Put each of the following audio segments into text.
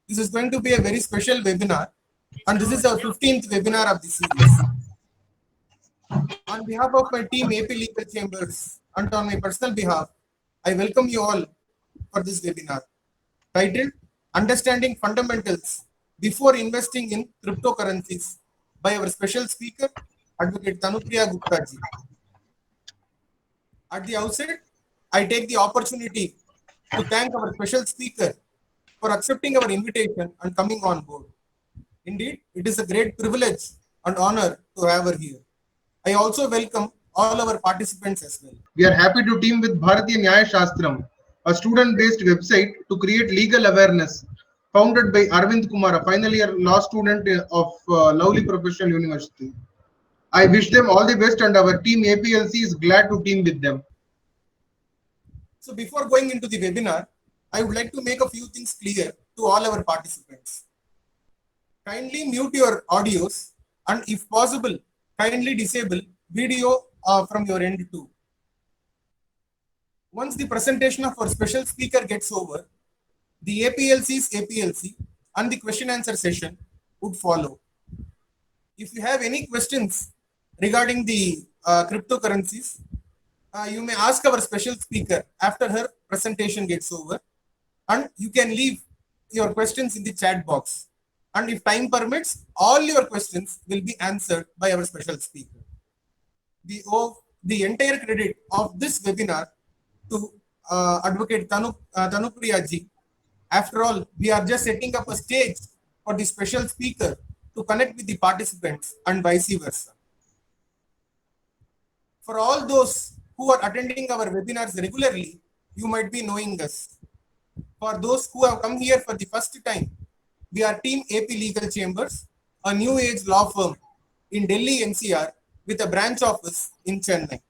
This is going to be a very special webinar, and this is our 15th webinar of the series. On behalf of my team AP Legal Chambers and on my personal behalf, I welcome you all for this webinar titled Understanding Fundamentals Before Investing in Cryptocurrencies by our special speaker, Advocate Tanupriya Gupta ji. At the outset, I take the opportunity to thank our special speaker for accepting our invitation and coming on board. Indeed, it is a great privilege and honor to have her here. I also welcome all our participants as well. We are happy to team with Bharatiya Nyaya Shastram, a student-based website to create legal awareness, founded by Arvind Kumar, a final year law student of Lovely Professional University. I wish them all the best, and our team APLC is glad to team with them. So before going into the webinar, I would like to make a few things clear to all our participants. Kindly mute your audios and if possible, kindly disable video from your end too. Once the presentation of our special speaker gets over, the APLC's APLC and the question answer session would follow. If you have any questions regarding the cryptocurrencies, you may ask our special speaker after her presentation gets over, and you can leave your questions in the chat box. And if time permits, all your questions will be answered by our special speaker. We owe the entire credit of this webinar to Advocate Tanupriya ji. After all, we are just setting up a stage for the special speaker to connect with the participants and vice versa. For all those who are attending our webinars regularly, you might be knowing us. For those who have come here for the first time, we are Team AP Legal Chambers, a new age law firm in Delhi NCR with a branch office in Chennai.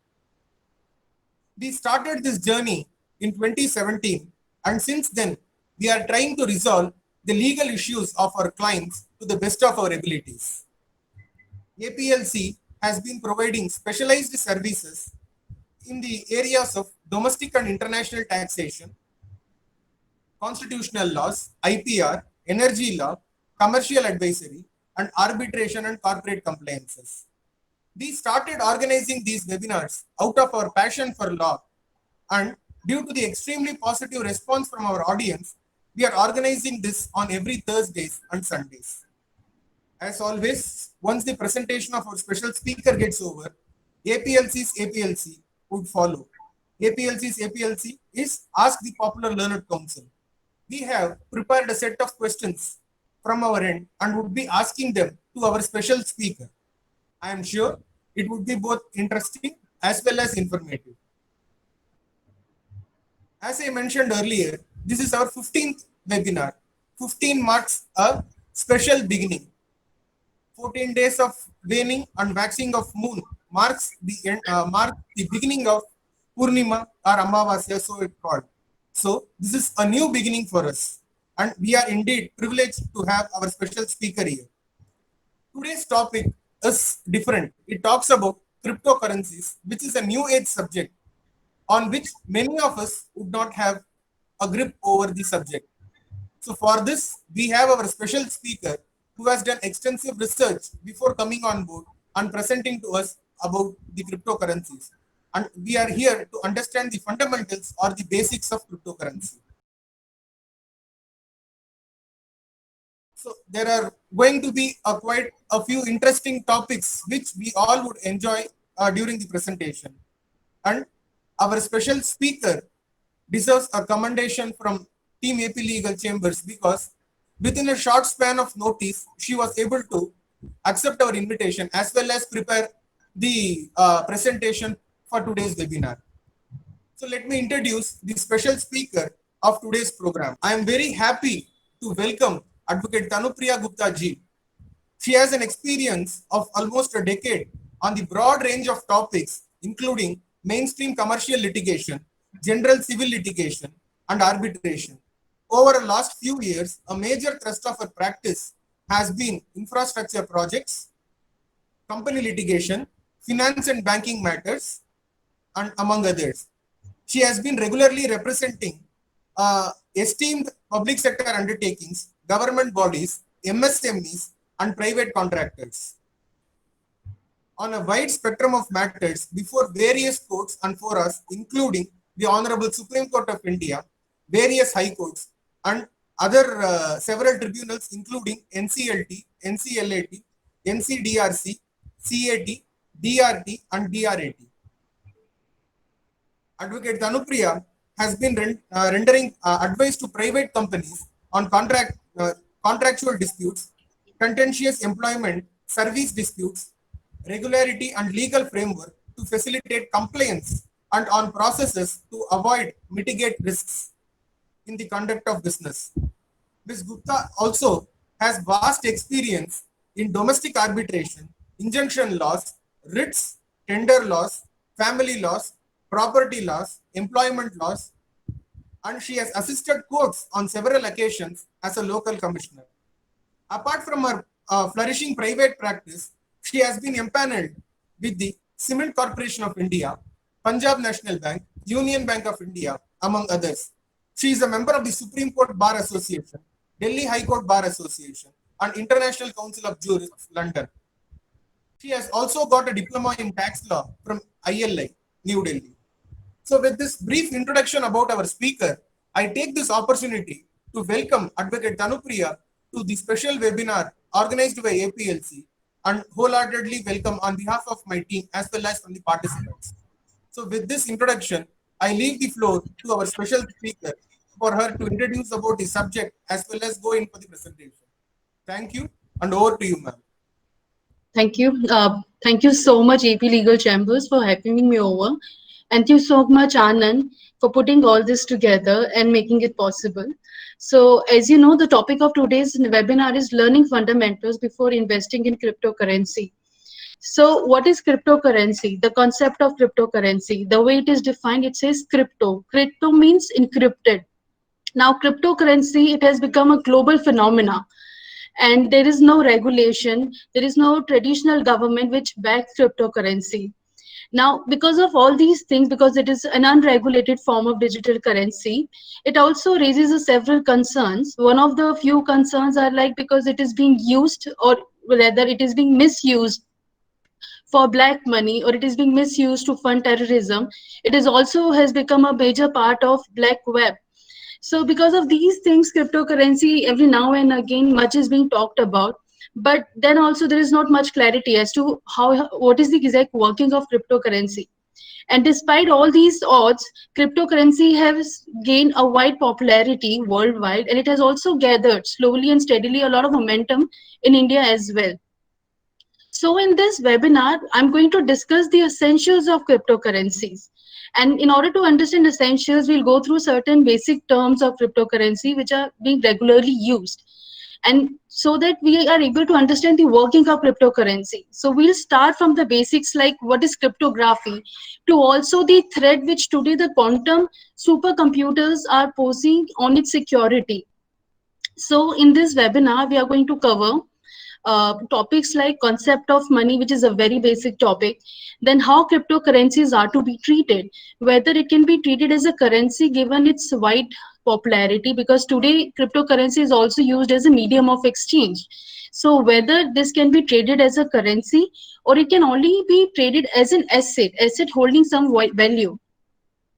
We started this journey in 2017, and since then, we are trying to resolve the legal issues of our clients to the best of our abilities. APLC has been providing specialized services in the areas of domestic and international taxation, constitutional laws, IPR, energy law, commercial advisory, and arbitration and corporate compliances. We started organizing these webinars out of our passion for law, and due to the extremely positive response from our audience, we are organizing this on every Thursdays and Sundays. As always, once the presentation of our special speaker gets over, APLC's APLC would follow. APLC's APLC is Ask the Popular Learned Counsel. We have prepared a set of questions from our end and would be asking them to our special speaker. I am sure it would be both interesting as well as informative. As I mentioned earlier, this is our 15th webinar. 15 marks a special beginning. 14 days of waning and waxing of moon marks the beginning of Purnima or Amavasya, so it's called. So this is a new beginning for us, and we are indeed privileged to have our special speaker here. Today's topic is different. It talks about cryptocurrencies, which is a new age subject on which many of us would not have a grip over the subject. So for this, we have our special speaker who has done extensive research before coming on board and presenting to us about the cryptocurrencies. And we are here to understand the fundamentals or the basics of cryptocurrency. So there are going to be quite a few interesting topics which we all would enjoy during the presentation. And our special speaker deserves a commendation from Team AP Legal Chambers because within a short span of notice, she was able to accept our invitation as well as prepare the presentation for today's webinar. So let me introduce the special speaker of today's program. I am very happy to welcome Advocate Tanupriya Gupta ji. She has an experience of almost a decade on the broad range of topics, including mainstream commercial litigation, general civil litigation, and arbitration. Over the last few years, a major thrust of her practice has been infrastructure projects, company litigation, finance and banking matters, and among others. She has been regularly representing esteemed public sector undertakings, government bodies, MSMEs, and private contractors on a wide spectrum of matters before various courts and forums, including the Honorable Supreme Court of India, various high courts, and other several tribunals, including NCLT, NCLAT, NCDRC, CAT, DRT, and DRAT. Advocate Dhanupriya has been rendering advice to private companies on contractual disputes, contentious employment, service disputes, regularity and legal framework to facilitate compliance and on processes to avoid mitigate risks in the conduct of business. Ms. Gupta also has vast experience in domestic arbitration, injunction laws, writs, tender laws, family laws, property laws, employment laws, and she has assisted courts on several occasions as a local commissioner. Apart from her flourishing private practice, she has been empaneled with the Cement Corporation of India, Punjab National Bank, Union Bank of India, among others. She is a member of the Supreme Court Bar Association, Delhi High Court Bar Association, and International Council of Jurists, London. She has also got a diploma in tax law from ILI, New Delhi. So with this brief introduction about our speaker, I take this opportunity to welcome Advocate Dhanupriya to the special webinar organized by APLC and wholeheartedly welcome on behalf of my team as well as from the participants. So with this introduction, I leave the floor to our special speaker for her to introduce about the subject as well as go in for the presentation. Thank you, and over to you, ma'am. Thank you. Thank you so much, AP Legal Chambers, for having me over. Thank you so much, Anand, for putting all this together and making it possible. So, as you know, the topic of today's webinar is learning fundamentals before investing in cryptocurrency. So, what is cryptocurrency? The concept of cryptocurrency, the way it is defined, it says crypto. Crypto means encrypted. Now, cryptocurrency, it has become a global phenomena, and there is no regulation, there is no traditional government which backs cryptocurrency. Now, because of all these things, because it is an unregulated form of digital currency, it also raises several concerns. One of the few concerns are like because it is being used, or rather it is being misused for black money, or it is being misused to fund terrorism. It is also has become a major part of black web. So because of these things, cryptocurrency, every now and again, much is being talked about. But then also there is not much clarity as to what is the exact working of cryptocurrency. And despite all these odds, cryptocurrency has gained a wide popularity worldwide, and it has also gathered slowly and steadily a lot of momentum in India as well. So in this webinar, I'm going to discuss the essentials of cryptocurrencies. And in order to understand essentials, we'll go through certain basic terms of cryptocurrency which are being regularly used. And so that we are able to understand the working of cryptocurrency. So we'll start from the basics like what is cryptography to also the threat which today the quantum supercomputers are posing on its security. So in this webinar, we are going to cover topics like concept of money, which is a very basic topic, then how cryptocurrencies are to be treated, whether it can be treated as a currency given its wide popularity, because today cryptocurrency is also used as a medium of exchange. So whether this can be traded as a currency or it can only be traded as an asset holding some value.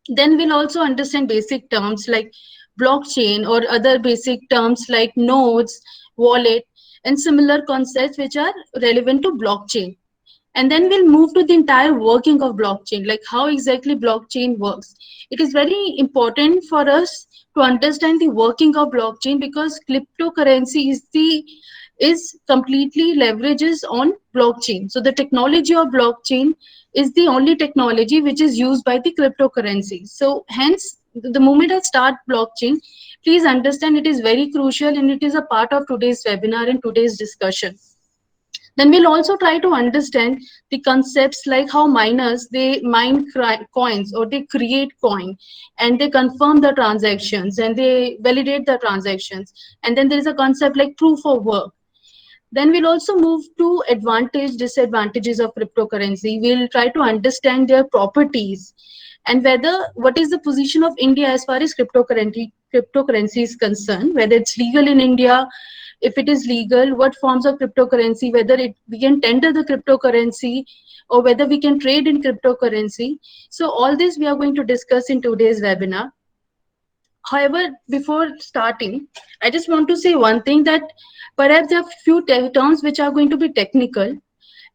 Then we'll also understand basic terms like blockchain or other basic terms like nodes, wallet, and similar concepts which are relevant to blockchain. And then we'll move to the entire working of blockchain, like how exactly blockchain works. It is very important for us to understand the working of blockchain because cryptocurrency is completely leverages on blockchain. So the technology of blockchain is the only technology which is used by the cryptocurrency. So hence, the moment I start blockchain, please understand it is very crucial and it is a part of today's webinar and today's discussion. Then we'll also try to understand the concepts like how miners, they mine coins or they create coin and they confirm the transactions and they validate the transactions. And then there is a concept like proof of work. Then we'll also move to advantage, disadvantages of cryptocurrency. We'll try to understand their properties and whether what is the position of India as far as cryptocurrency is concerned, whether it's legal in India, if it is legal, what forms of cryptocurrency, whether we can tender the cryptocurrency or whether we can trade in cryptocurrency. So all this we are going to discuss in today's webinar. However, before starting, I just want to say one thing, that perhaps there are few terms which are going to be technical.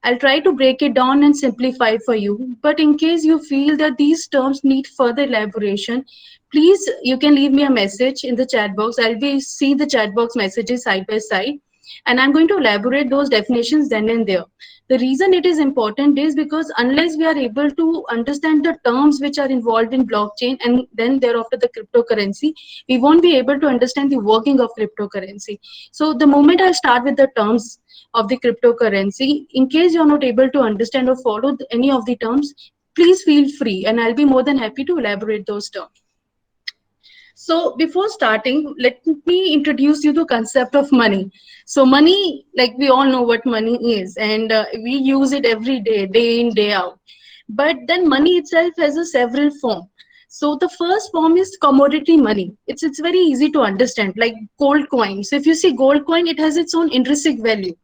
I'll try to break it down and simplify for you. But in case you feel that these terms need further elaboration, please, you can leave me a message in the chat box. I'll be see the chat box messages side by side, and I'm going to elaborate those definitions then and there. The reason it is important is because unless we are able to understand the terms which are involved in blockchain and then thereafter the cryptocurrency, we won't be able to understand the working of cryptocurrency. So the moment I start with the terms of the cryptocurrency, in case you're not able to understand or follow any of the terms, please feel free and I'll be more than happy to elaborate those terms. So before starting, let me introduce you to the concept of money. So money, like we all know what money is, and we use it every day, day in, day out. But then money itself has a several form. So the first form is commodity money. It's very easy to understand, like gold coin. So if you see gold coin, it has its own intrinsic value.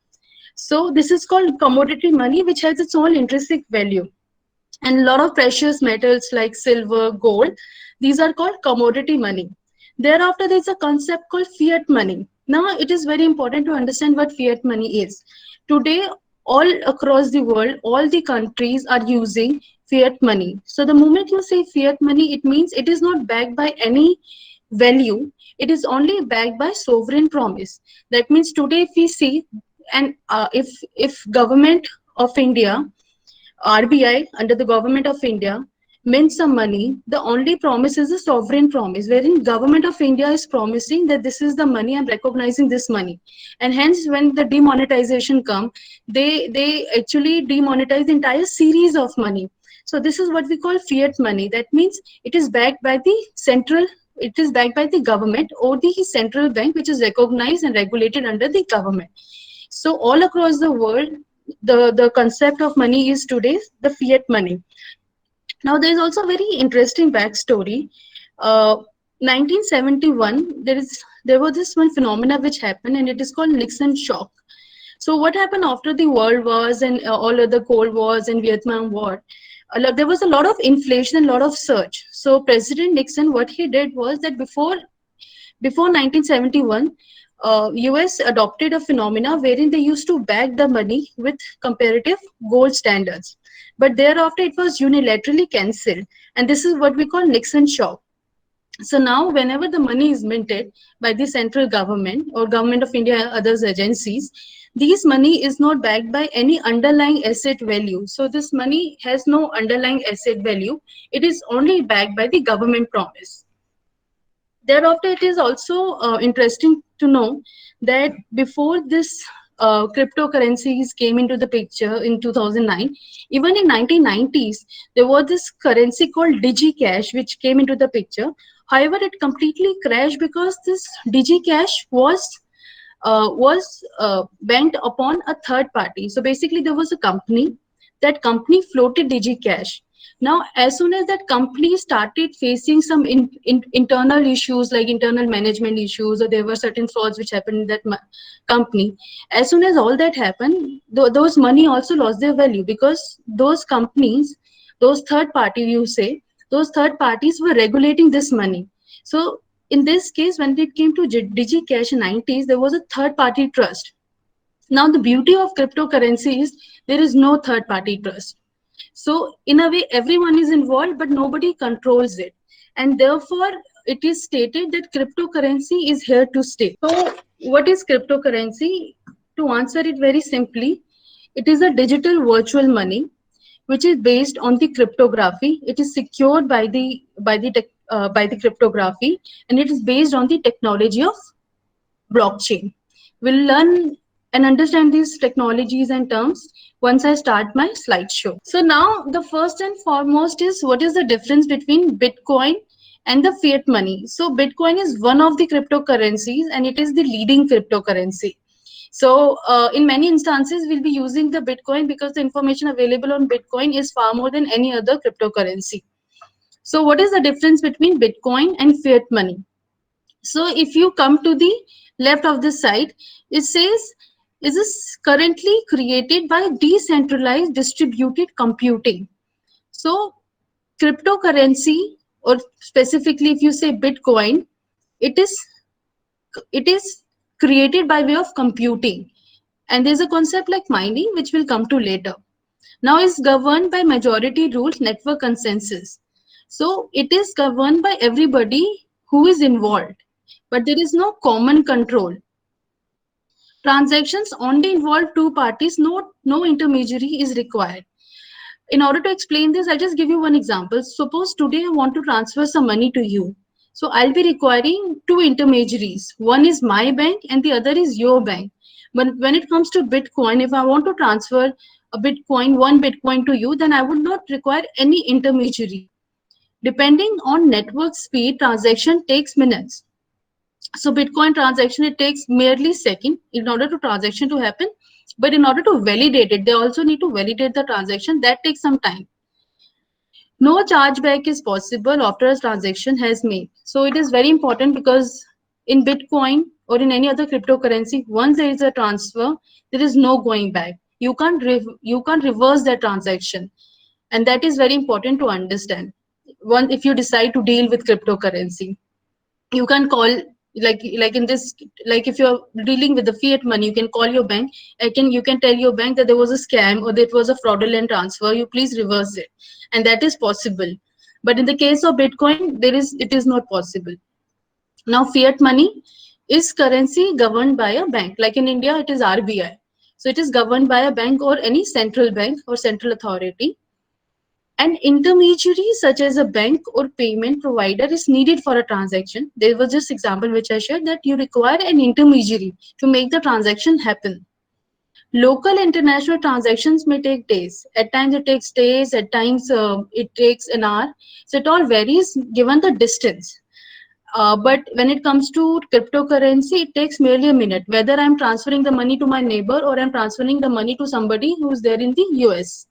So this is called commodity money, which has its own intrinsic value. And a lot of precious metals like silver, gold, these are called commodity money. Thereafter, there's a concept called fiat money. Now, it is very important to understand what fiat money is. Today, all across the world, all the countries are using fiat money. So the moment you say fiat money, it means it is not backed by any value. It is only backed by sovereign promise. That means today, if we see, and if government of India, RBI, under the government of India, mints some money, the only promise is a sovereign promise, wherein government of India is promising that this is the money, I'm recognizing this money. And hence, when the demonetization come, they actually demonetize the entire series of money. So this is what we call fiat money. That means it is backed by the it is backed by the government or the central bank, which is recognized and regulated under the government. So all across the world, the concept of money is today the fiat money. Now, there is also a very interesting backstory. 1971, there was this one phenomena which happened, and it is called Nixon shock. So, what happened after the World Wars and all other Cold Wars and Vietnam War? There was a lot of inflation and a lot of surge. So, President Nixon, what he did was that before 1971, US adopted a phenomena wherein they used to back the money with comparative gold standards. But thereafter, it was unilaterally cancelled. And this is what we call Nixon shock. So now, whenever the money is minted by the central government or government of India and others agencies, this money is not backed by any underlying asset value. So this money has no underlying asset value. It is only backed by the government promise. Thereafter, it is also interesting to know that before this cryptocurrencies came into the picture in 2009, even in 1990s, there was this currency called DigiCash, which came into the picture. However, it completely crashed because this DigiCash was bent upon a third party. So basically, there was a company. That company floated DigiCash. Now, as soon as that company started facing some internal issues like internal management issues, or there were certain frauds which happened in that company, as soon as all that happened, those money also lost their value, because those companies, those third parties were regulating this money. So in this case, when it came to DigiCash in 90s, there was a third party trust. Now, the beauty of cryptocurrency is there is no third party trust. So in a way, everyone is involved, but nobody controls it. And therefore, it is stated that cryptocurrency is here to stay. So what is cryptocurrency? To answer it very simply, it is a digital virtual money, which is based on the cryptography. It is secured by the cryptography, and it is based on the technology of blockchain. We'll learn and understand these technologies and terms once I start my slideshow. So now the first and foremost is, what is the difference between Bitcoin and the fiat money? So Bitcoin is one of the cryptocurrencies, and it is the leading cryptocurrency. So in many instances, we'll be using the Bitcoin because the information available on Bitcoin is far more than any other cryptocurrency. So what is the difference between Bitcoin and fiat money? So if you come to the left of the side, it says, is this currently created by decentralized distributed computing? So cryptocurrency, or specifically if you say Bitcoin, it is it is created by way of computing. And there's a concept like mining, which we'll come to later. Now is governed by majority rule network consensus. So it is governed by everybody who is involved, but there is no common control. Transactions only involve two parties, no intermediary is required. In order to explain this, I'll just give you one example. Suppose today I want to transfer some money to you. So I'll be requiring two intermediaries. One is my bank and the other is your bank. But when it comes to Bitcoin, if I want to transfer one Bitcoin to you, then I would not require any intermediary. Depending on network speed, transaction takes minutes. So Bitcoin transaction, it takes merely second in order to transaction to happen. But in order to validate it, they also need to validate the transaction. That takes some time. No chargeback is possible after a transaction has made. So it is very important because in Bitcoin or in any other cryptocurrency, once there is a transfer, there is no going back. You can't reverse that transaction, and that is very important to understand. One, if you decide to deal with cryptocurrency, you can call, like in this, like if you're dealing with the fiat money, you can call your bank. You can tell your bank that there was a scam or that was a fraudulent transfer, you please reverse it, and that is possible. But in the case of Bitcoin, it is not possible. Now fiat money is currency governed by a bank, like in India it is RBI. So it is governed by a bank or any central bank or central authority. An intermediary such as a bank or payment provider is needed for a transaction. There was this example which I shared, that you require an intermediary to make the transaction happen. Local international transactions may take days. At times it takes days, at times it takes an hour. So it all varies given the distance. But when it comes to cryptocurrency, it takes merely a minute, whether I'm transferring the money to my neighbor or I'm transferring the money to somebody who's there in the US.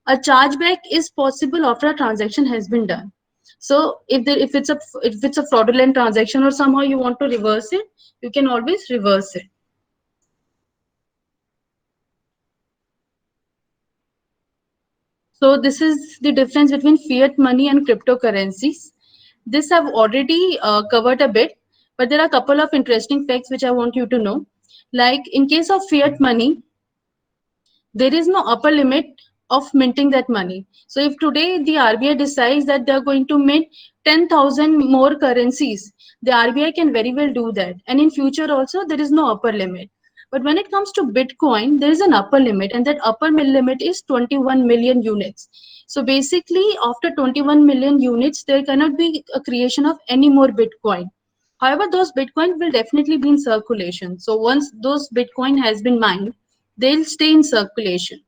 A chargeback is possible after a transaction has been done. So if it's a fraudulent transaction or somehow you want to reverse it, you can always reverse it. So this is the difference between fiat money and cryptocurrencies. This I've already covered a bit, but there are a couple of interesting facts which I want you to know. Like in case of fiat money, there is no upper limit of minting that money. So if today the RBI decides that they're going to mint 10,000 more currencies, the RBI can very well do that. And in future also, there is no upper limit. But when it comes to Bitcoin, there is an upper limit, and that upper limit is 21 million units. So basically, after 21 million units, there cannot be a creation of any more Bitcoin. However, those Bitcoin will definitely be in circulation. So once those Bitcoin has been mined, they'll stay in circulation.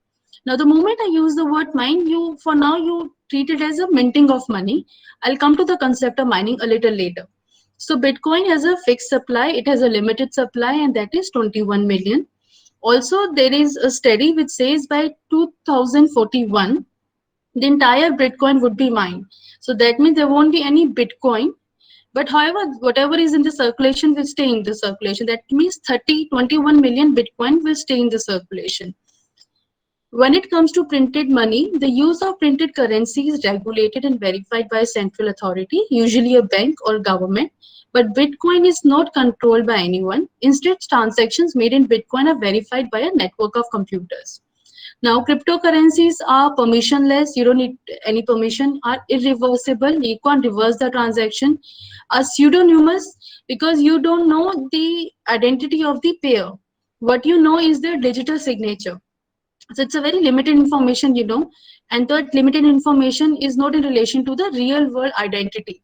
Now, the moment I use the word mine, for now you treat it as a minting of money. I'll come to the concept of mining a little later. So Bitcoin has a fixed supply, it has a limited supply, and that is 21 million. Also, there is a study which says by 2041, the entire Bitcoin would be mined. So that means there won't be any Bitcoin. But however, whatever is in the circulation will stay in the circulation. That means 21 million Bitcoin will stay in the circulation. When it comes to printed money, the use of printed currency is regulated and verified by a central authority, usually a bank or government. But Bitcoin is not controlled by anyone. Instead, transactions made in Bitcoin are verified by a network of computers. Now, cryptocurrencies are permissionless. You don't need any permission, are irreversible. You can't reverse the transaction. Are pseudonymous because you don't know the identity of the payer. What you know is their digital signature. So it's a very limited information, and that limited information is not in relation to the real world identity.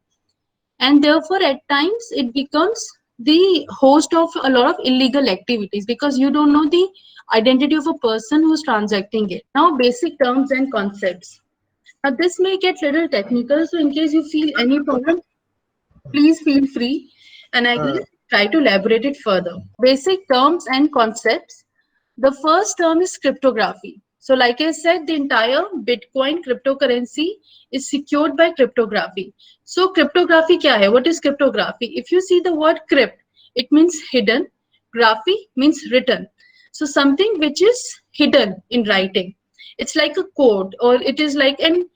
And therefore, at times, it becomes the host of a lot of illegal activities because you don't know the identity of a person who's transacting it. Now, basic terms and concepts. Now, this may get little technical, so in case you feel any problem, please feel free and I will try to elaborate it further. Basic terms and concepts. The first term is cryptography. So like I said, the entire Bitcoin cryptocurrency is secured by cryptography. So cryptography kya hai? What is cryptography? If you see the word crypt, it means hidden. Graphy means written. So something which is hidden in writing. It's like a code, or it is like an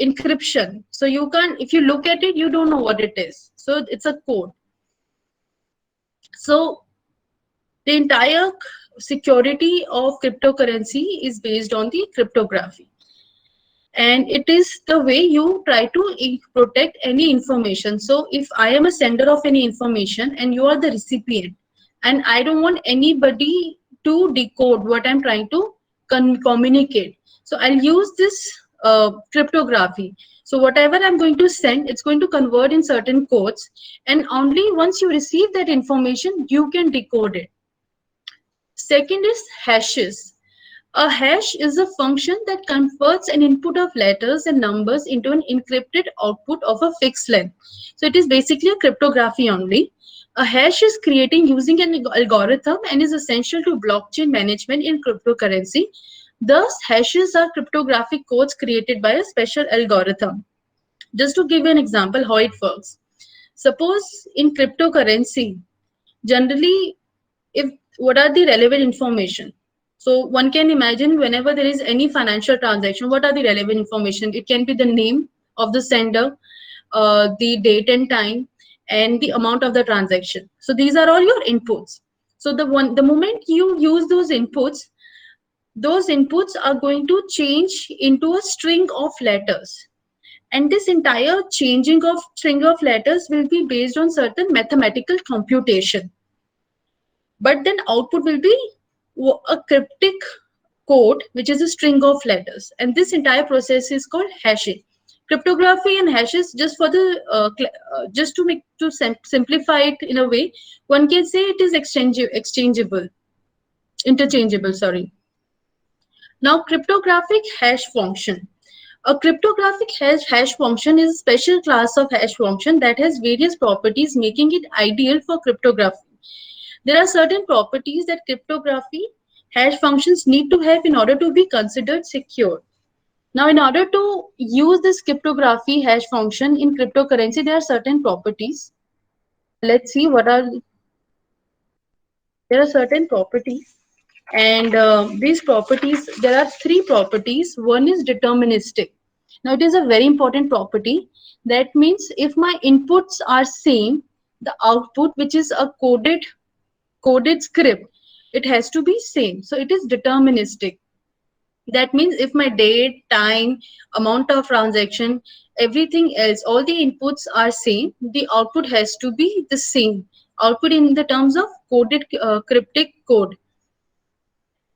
encryption. So you can't, if you look at it, you don't know what it is. So it's a code. So the entire security of cryptocurrency is based on the cryptography. And it is the way you try to protect any information. So if I am a sender of any information and you are the recipient, and I don't want anybody to decode what I'm trying to communicate, so I'll use this cryptography. So whatever I'm going to send, it's going to convert in certain codes, and only once you receive that information, you can decode it. Second is hashes. A hash is a function that converts an input of letters and numbers into an encrypted output of a fixed length. So it is basically a cryptography only. A hash is creating using an algorithm and is essential to blockchain management in cryptocurrency. Thus, hashes are cryptographic codes created by a special algorithm. Just to give you an example how it works. Suppose in cryptocurrency, generally, if what are the relevant information? So one can imagine whenever there is any financial transaction, what are the relevant information? It can be the name of the sender, the date and time, and the amount of the transaction. So these are all your inputs. So the moment you use those inputs are going to change into a string of letters. And this entire changing of string of letters will be based on certain mathematical computation. But then output will be a cryptic code, which is a string of letters. And this entire process is called hashing. Cryptography and hashes, just for the just to make to simplify it in a way, one can say it is interchangeable. Sorry. Now, cryptographic hash function. A cryptographic hash function is a special class of hash function that has various properties, making it ideal for cryptography. There are certain properties that cryptography hash functions need to have in order to be considered secure. Now, in order to use this cryptography hash function in cryptocurrency, there are certain properties. Let's see what are. There are certain properties, and these properties, there are three properties. One is deterministic. Now, it is a very important property. That means if my inputs are same, the output, which is a coded script, it has to be same. So it is deterministic. That means if my date, time, amount of transaction, everything else, all the inputs are same, the output has to be the same. Output in the terms of coded cryptic code.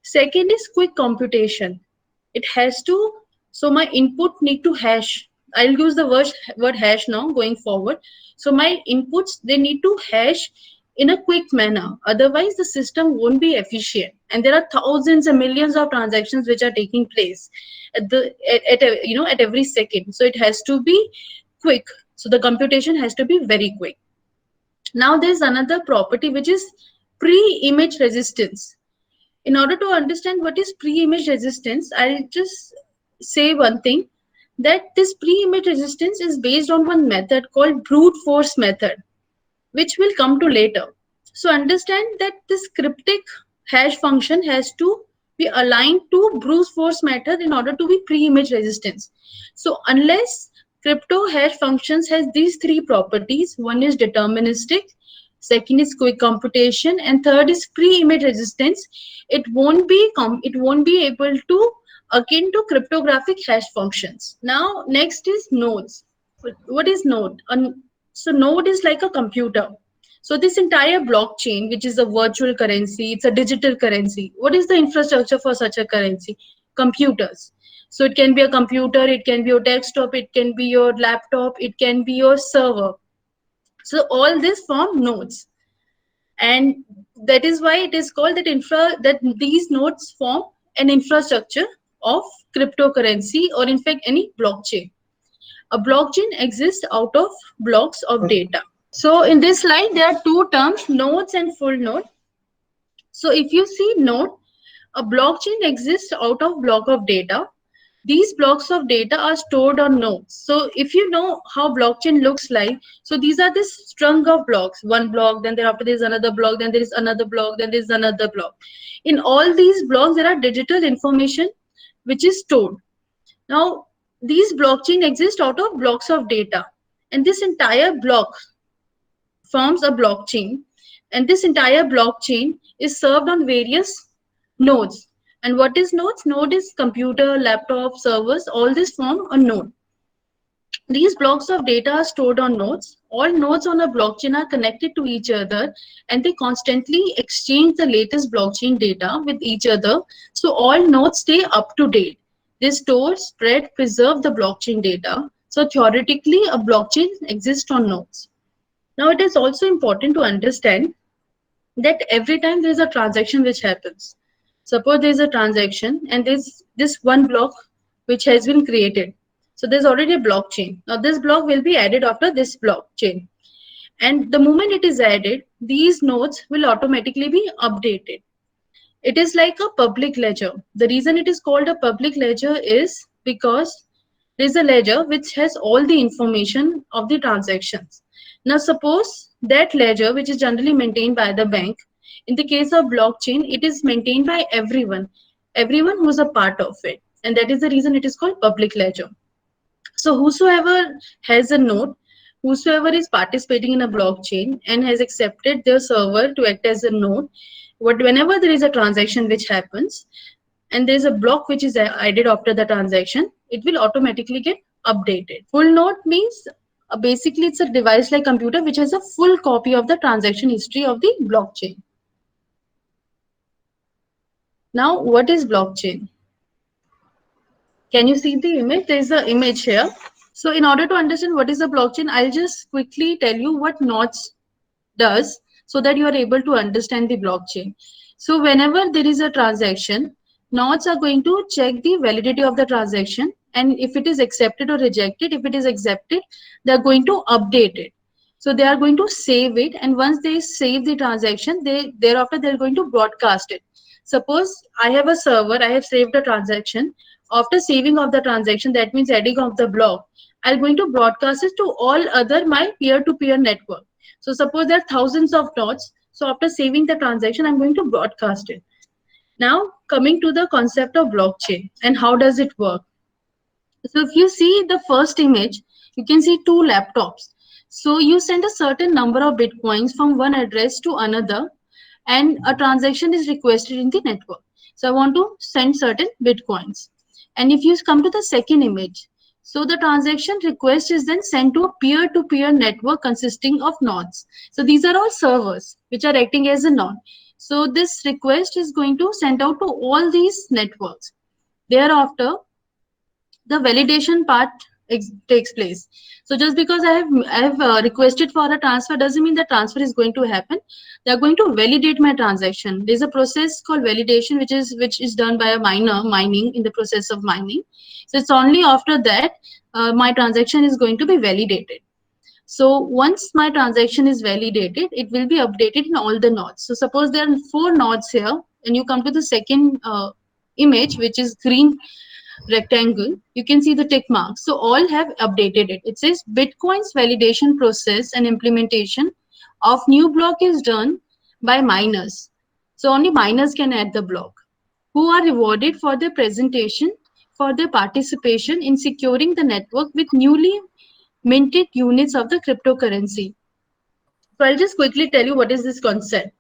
Second is quick computation. It has to, so my input need to hash. I'll use the word hash now going forward. So my inputs, they need to hash in a quick manner. Otherwise, the system won't be efficient. And there are thousands and millions of transactions which are taking place at every second. So it has to be quick. So the computation has to be very quick. Now there's another property which is pre-image resistance. In order to understand what is pre-image resistance, I'll just say one thing, that this pre-image resistance is based on one method called brute force method, which we'll come to later. So understand that this cryptic hash function has to be aligned to brute force method in order to be pre-image resistance. So unless crypto hash functions has these three properties, one is deterministic, second is quick computation, and third is pre-image resistance, it won't be able to akin to cryptographic hash functions. Now next is nodes. What is node? So node is like a computer. So this entire blockchain, which is a virtual currency, it's a digital currency. What is the infrastructure for such a currency? Computers. So it can be a computer, it can be your desktop, it can be your laptop, it can be your server. So all this form nodes. And that is why it is called that these nodes form an infrastructure of cryptocurrency, or in fact any blockchain. A blockchain exists out of blocks of data. So in this slide, there are two terms, nodes and full node. So if you see node, a blockchain exists out of block of data. These blocks of data are stored on nodes. So if you know how blockchain looks like, so these are this strung of blocks, one block, then thereafter there is another block, then there is another block, then there is another block. In all these blocks, there are digital information which is stored. Now, these blockchain exist out of blocks of data, and this entire block forms a blockchain, and this entire blockchain is served on various nodes. And what is nodes? Node is computer, laptop, servers, all this form a node. These blocks of data are stored on nodes. All nodes on a blockchain are connected to each other, and they constantly exchange the latest blockchain data with each other. So all nodes stay up to date. They store, spread, preserve the blockchain data. So theoretically, a blockchain exists on nodes. Now, it is also important to understand that every time there is a transaction which happens, suppose there is a transaction and there's this one block which has been created. So there's already a blockchain. Now this block will be added after this blockchain. And the moment it is added, these nodes will automatically be updated. It is like a public ledger. The reason it is called a public ledger is because there is a ledger which has all the information of the transactions. Now suppose that ledger, which is generally maintained by the bank, in the case of blockchain, it is maintained by everyone who is a part of it. And that is the reason it is called public ledger. So whosoever has a node, whosoever is participating in a blockchain and has accepted their server to act as a node, whenever there is a transaction which happens and there is a block which is added after the transaction, it will automatically get updated. Full node means basically it's a device like computer which has a full copy of the transaction history of the blockchain. Now, what is blockchain? Can you see the image? There is an image here. So in order to understand what is a blockchain, I'll just quickly tell you what nodes does so that you are able to understand the blockchain. So whenever there is a transaction, nodes are going to check the validity of the transaction, and if it is accepted or rejected, if it is accepted, they are going to update it. So they are going to save it, and once they save the transaction, thereafter they're going to broadcast it. Suppose I have a server, I have saved a transaction. After saving of the transaction, that means adding of the block, I'm going to broadcast it to all other my peer-to-peer network. So suppose there are thousands of nodes. So after saving the transaction, I'm going to broadcast it. Now coming to the concept of blockchain and how does it work. So if you see the first image, you can see two laptops. So you send a certain number of bitcoins from one address to another, and a transaction is requested in the network. So I want to send certain bitcoins. And if you come to the second image, so the transaction request is then sent to a peer-to-peer network consisting of nodes. So these are all servers which are acting as a node. So this request is going to send out to all these networks. Thereafter, the validation part takes place. So just because I have requested for a transfer doesn't mean the transfer is going to happen. They are going to validate my transaction. There's a process called validation which is done by a miner mining in the process of mining. So it's only after that my transaction is going to be validated. So once my transaction is validated, it will be updated in all the nodes. So suppose there are 4 nodes here, and you come to the second image, which is green rectangle, you can see the tick mark. So all have updated it. It says Bitcoin's validation process and implementation of new block is done by miners. So only miners can add the block, who are rewarded for their presentation, for their participation in securing the network with newly minted units of the cryptocurrency. So I'll just quickly tell you what is this concept.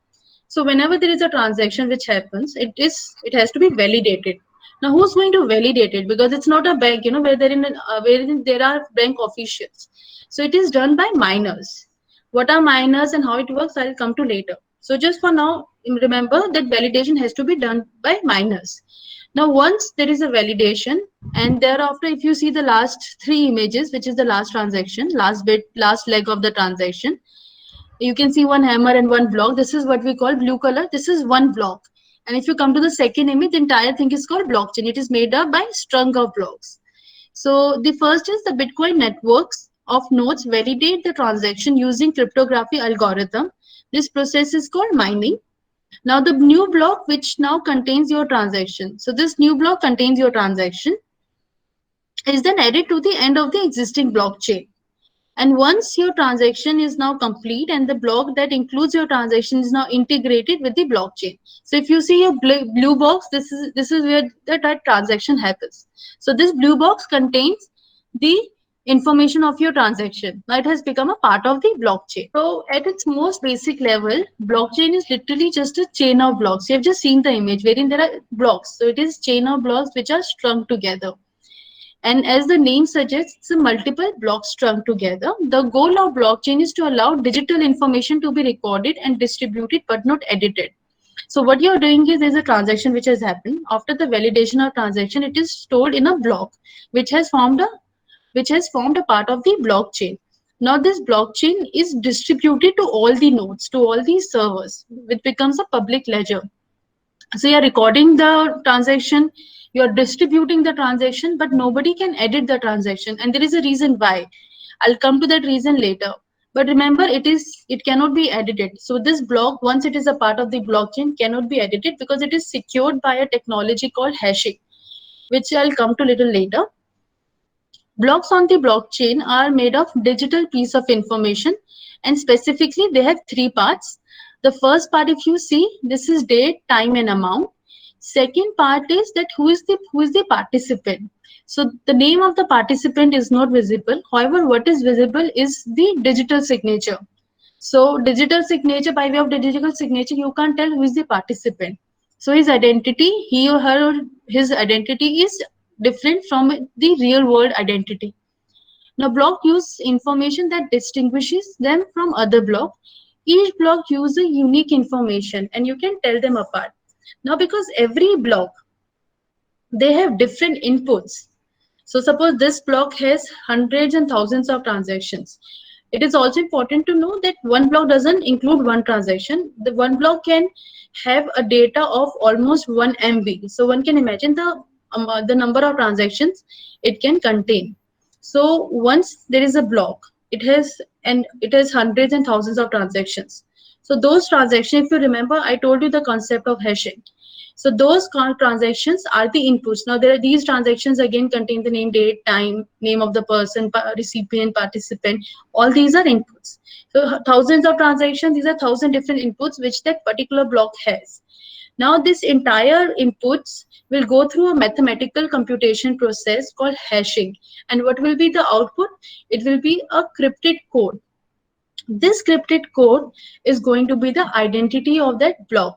So whenever there is a transaction which happens, it has to be validated. Now, who's going to validate it? Because it's not a bank, where there are bank officials. So it is done by miners. What are miners and how it works, I'll come to later. So just for now, remember that validation has to be done by miners. Now, once there is a validation, and thereafter, if you see the last 3 images, which is the last transaction, last leg of the transaction, you can see one hammer and one block. This is what we call blue color. This is one block. And if you come to the second image, the entire thing is called blockchain. It is made up by strung of blocks. So the first is the Bitcoin networks of nodes validate the transaction using cryptography algorithm. This process is called mining. Now the new block which now contains your transaction. So this new block contains your transaction is then added to the end of the existing blockchain. And once your transaction is now complete and the block that includes your transaction is now integrated with the blockchain. So if you see your blue box, this is where that transaction happens. So this blue box contains the information of your transaction. Now it has become a part of the blockchain. So at its most basic level, blockchain is literally just a chain of blocks. You have just seen the image wherein there are blocks. So it is chain of blocks which are strung together. And as the name suggests, multiple blocks strung together. The goal of blockchain is to allow digital information to be recorded and distributed but not edited. So what you're doing is there's a transaction which has happened. After the validation of transaction, it is stored in a block which has formed a part of the blockchain. Now this blockchain is distributed to all the nodes, to all these servers, which becomes a public ledger. So you're recording the transaction, you're distributing the transaction, but nobody can edit the transaction. And there is a reason why. I'll come to that reason later. But remember, it cannot be edited. So this block, once it is a part of the blockchain, cannot be edited because it is secured by a technology called hashing, which I'll come to little later. Blocks on the blockchain are made of digital piece of information, and specifically they have three parts. The first part, if you see, this is date, time, and amount. Second part is that who is the participant. So the name of the participant is not visible. However, what is visible is the digital signature. So digital signature, by way of the digital signature, you can't tell who is the participant. So his identity, he or her or his identity is different from the real world identity. Now block use information that distinguishes them from other block. Each block uses a unique information and you can tell them apart. Now because every block, they have different inputs. So suppose this block has hundreds and thousands of transactions. It is also important to know that one block doesn't include one transaction. The one block can have a data of almost 1 MB. So one can imagine the number of transactions it can contain. So once there is a block, it has hundreds and thousands of transactions. So those transactions, if you remember, I told you the concept of hashing. So those transactions are the inputs. Now these transactions again contain the name, date, time, name of the person, recipient, participant. All these are inputs. So thousands of transactions, these are 1,000 different inputs which that particular block has. Now this entire inputs will go through a mathematical computation process called hashing. And what will be the output? It will be a crypted code. This crypted code is going to be the identity of that block.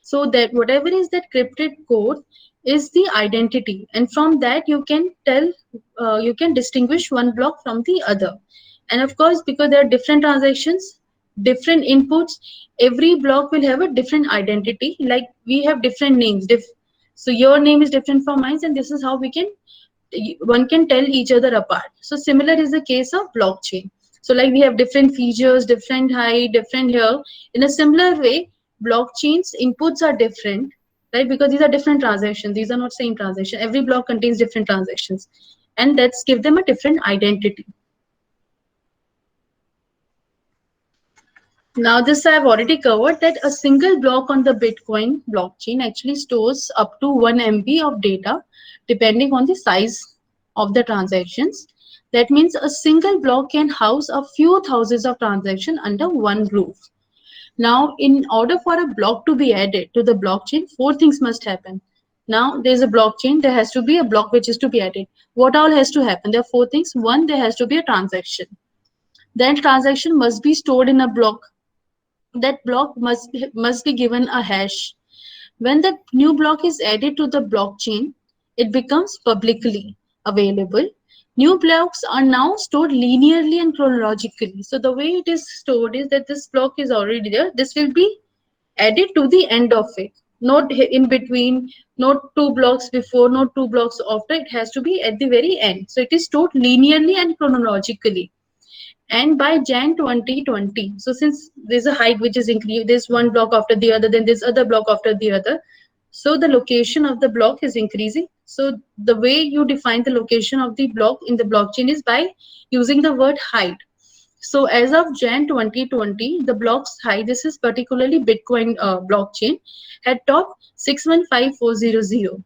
So that whatever is that crypted code is the identity, and from that you can tell, you can distinguish one block from the other. And of course, because there are different transactions, different inputs, every block will have a different identity. Like we have different names. So your name is different from mine, and this is how one can tell each other apart. So similar is the case of blockchain. So like we have different features, different height, different here. In a similar way, blockchains inputs are different, right? Because these are different transactions. These are not same transaction. Every block contains different transactions, and that's give them a different identity. Now this I've already covered, that a single block on the Bitcoin blockchain actually stores up to 1 MB of data depending on the size of the transactions. That means a single block can house a few thousands of transactions under one roof. Now, in order for a block to be added to the blockchain, 4 things must happen. Now, there's a blockchain, there has to be a block which is to be added. What all has to happen? There are 4 things. One, there has to be a transaction. Then transaction must be stored in a block. That block must be given a hash. When the new block is added to the blockchain, it becomes publicly available. New blocks are now stored linearly and chronologically. So the way it is stored is that this block is already there. This will be added to the end of it, not in between, not 2 blocks before, not 2 blocks after. It has to be at the very end. So it is stored linearly and chronologically. And by Jan 2020, so since there's a height which is increased, there's one block after the other, then there's other block after the other. So the location of the block is increasing. So the way you define the location of the block in the blockchain is by using the word height. So as of Jan 2020, the block's height, this is particularly Bitcoin blockchain, had topped 615400.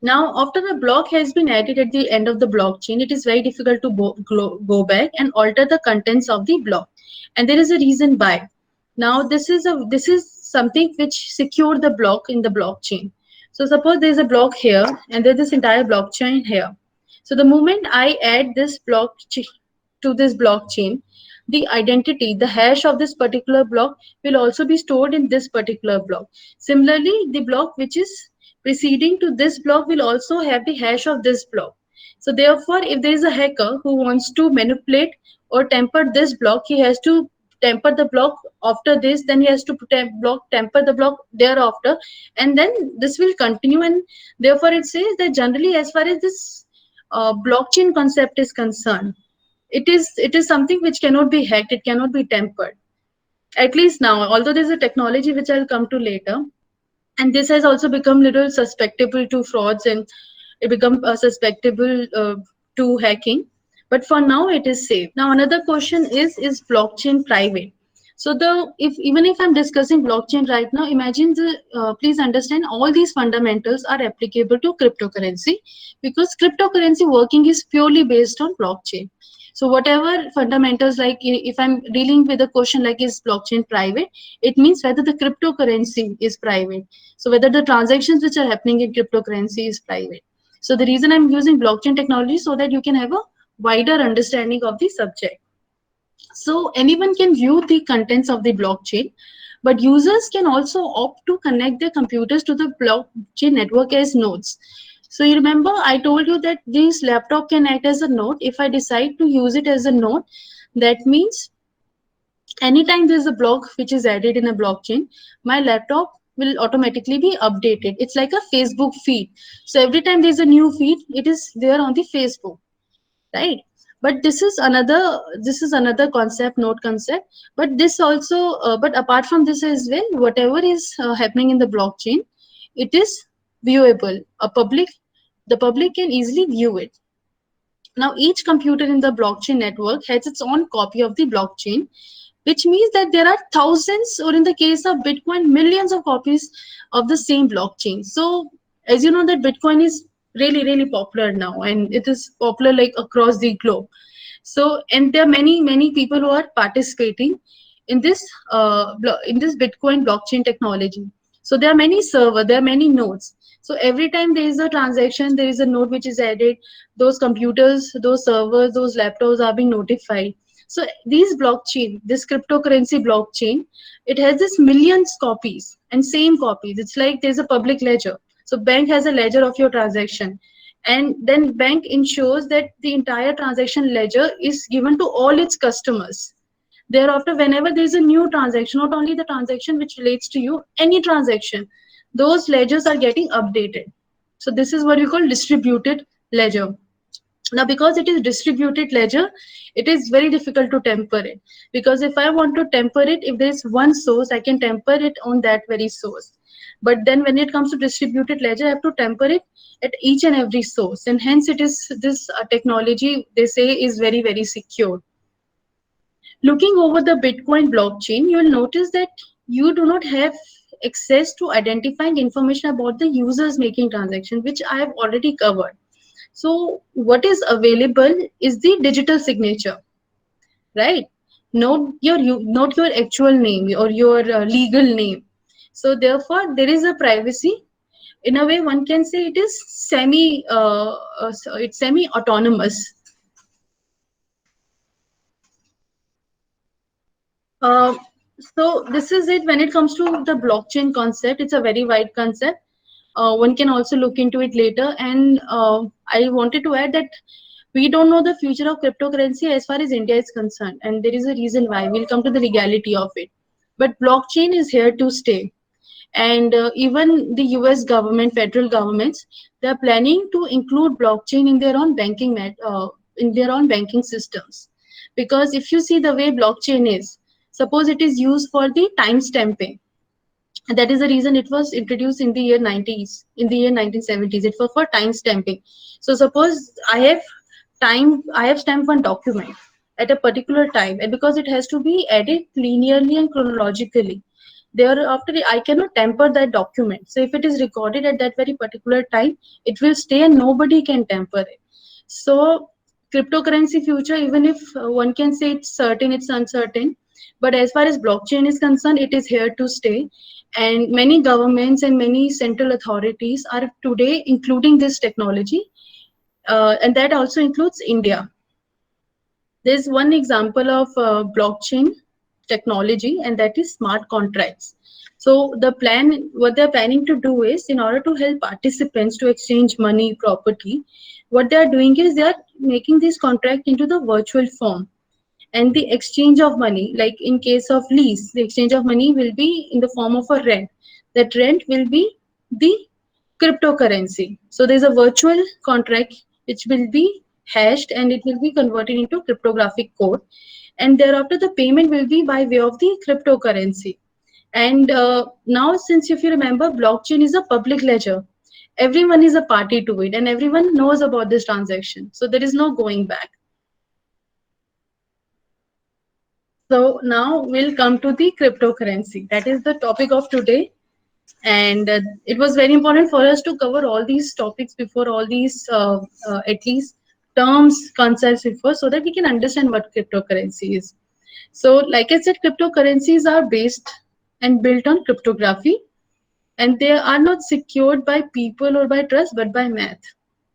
Now, after the block has been added at the end of the blockchain, it is very difficult to go back and alter the contents of the block. And there is a reason why. Now, this is something which secure the block in the blockchain. So suppose there is a block here and there is this entire blockchain here. So the moment I add this block to this blockchain, the identity, the hash of this particular block will also be stored in this particular block. Similarly, the block which is preceding to this block will also have the hash of this block. So therefore, if there is a hacker who wants to manipulate or temper this block, he has to temper the block after this, then he has to temper the block thereafter, and then this will continue. And therefore, it says that generally, as far as this blockchain concept is concerned, it is something which cannot be hacked, it cannot be tempered, at least now, although there's a technology which I'll come to later, and this has also become little susceptible to frauds, and it become susceptible to hacking, but for now it is safe. Now another question is blockchain private? So the if even if I'm discussing blockchain right now, imagine please understand all these fundamentals are applicable to cryptocurrency, because cryptocurrency working is purely based on blockchain. So whatever fundamentals, like if I'm dealing with a question like is blockchain private, it means whether the cryptocurrency is private. So whether the transactions which are happening in cryptocurrency is private. So the reason I'm using blockchain technology, so that you can have a wider understanding of the subject. So anyone can view the contents of the blockchain, but users can also opt to connect their computers to the blockchain network as nodes. So you remember I told you that this laptop can act as a node. If I decide to use it as a node, that means anytime there's a block which is added in a blockchain, my laptop will automatically be updated. It's like a Facebook feed. So every time there's a new feed, it is there on the Facebook, right? But this is another concept, node concept. But this also but apart from this as well, whatever is happening in the blockchain, it is viewable. The public can easily view it. Now each computer in the blockchain network has its own copy of the blockchain, which means that there are thousands, or in the case of Bitcoin, millions of copies of the same blockchain. So as you know that Bitcoin is really, really popular now, and it is popular like across the globe. So, and there are many, many people who are participating in this Bitcoin blockchain technology. So there are many servers, there are many nodes. So every time there is a transaction, there is a node which is added. Those computers, those servers, those laptops are being notified. So these blockchain, this cryptocurrency blockchain, it has this millions copies and same copies. It's like there's a public ledger. So bank has a ledger of your transaction, and then bank ensures that the entire transaction ledger is given to all its customers. Thereafter, whenever there is a new transaction, not only the transaction which relates to you, any transaction, those ledgers are getting updated. So this is what we call distributed ledger. Now, because it is distributed ledger, it is very difficult to temper it. Because if I want to temper it, if there is one source, I can temper it on that very source. But then when it comes to distributed ledger, I have to temper it at each and every source. And hence it is this technology, they say, is very, very secure. Looking over the Bitcoin blockchain, you will notice that you do not have access to identifying information about the users making transactions, which I have already covered. So what is available is the digital signature, right? Not your actual name or your legal name. So therefore, there is a privacy. In a way, one can say it is it's semi-autonomous. Uh, so this is it when it comes to the blockchain concept. It's a very wide concept. One can also look into it later. And I wanted to add that we don't know the future of cryptocurrency as far as India is concerned. And there is a reason why. We'll come to the legality of it. But blockchain is here to stay. And even the US government, federal governments, they're planning to include blockchain in their own banking systems. Because if you see the way blockchain is, suppose it is used for the time stamping. And that is the reason it was introduced in the year 90s, in the year 1970s. It was for time stamping. So suppose I have stamped one document at a particular time, and because it has to be added linearly and chronologically, thereafter I cannot tamper that document. So if it is recorded at that very particular time, it will stay and nobody can tamper it. So cryptocurrency future, even if one can say it's certain, it's uncertain, but as far as blockchain is concerned, it is here to stay. And many governments and many central authorities are today including this technology, and that also includes India. There's one example of blockchain technology, and that is smart contracts. So what they're planning to do is, in order to help participants to exchange money, property, what they are doing is they are making this contract into the virtual form. And the exchange of money, like in case of lease, the exchange of money will be in the form of a rent. That rent will be the cryptocurrency. So there's a virtual contract which will be hashed and it will be converted into cryptographic code. And thereafter, the payment will be by way of the cryptocurrency. And now, since if you remember, blockchain is a public ledger. Everyone is a party to it and everyone knows about this transaction. So there is no going back. So now we'll come to the cryptocurrency. That is the topic of today. And it was very important for us to cover all these topics before, all these at least terms, concepts before, so that we can understand what cryptocurrency is. So like I said, cryptocurrencies are based and built on cryptography, and they are not secured by people or by trust, but by math.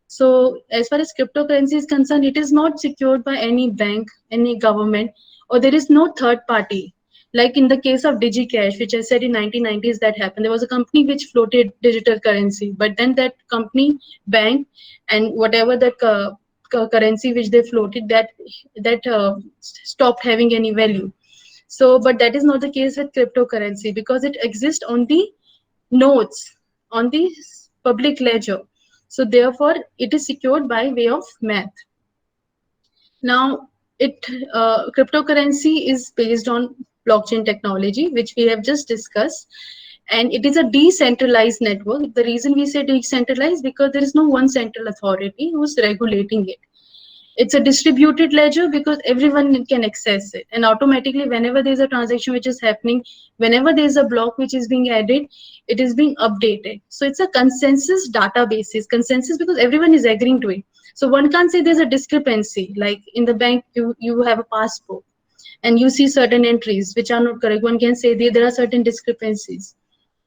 So as far as cryptocurrency is concerned, it is not secured by any bank, any government, or there is no third party. Like in the case of DigiCash, which I said in 1990s that happened. There was a company which floated digital currency, but then that company bank and whatever the currency which they floated, that stopped having any value. So, but that is not the case with cryptocurrency because it exists on the notes, on the public ledger. So therefore, it is secured by way of math. Now, cryptocurrency is based on blockchain technology, which we have just discussed, and it is a decentralized network. The reason we say decentralized because there is no one central authority who's regulating it. It's a distributed ledger because everyone can access it, and automatically whenever there's a transaction which is happening, whenever there's a block which is being added, it is being updated. So it's a consensus databases, consensus because everyone is agreeing to it. So one can't say there's a discrepancy, like in the bank you have a passbook and you see certain entries which are not correct. One can say there are certain discrepancies.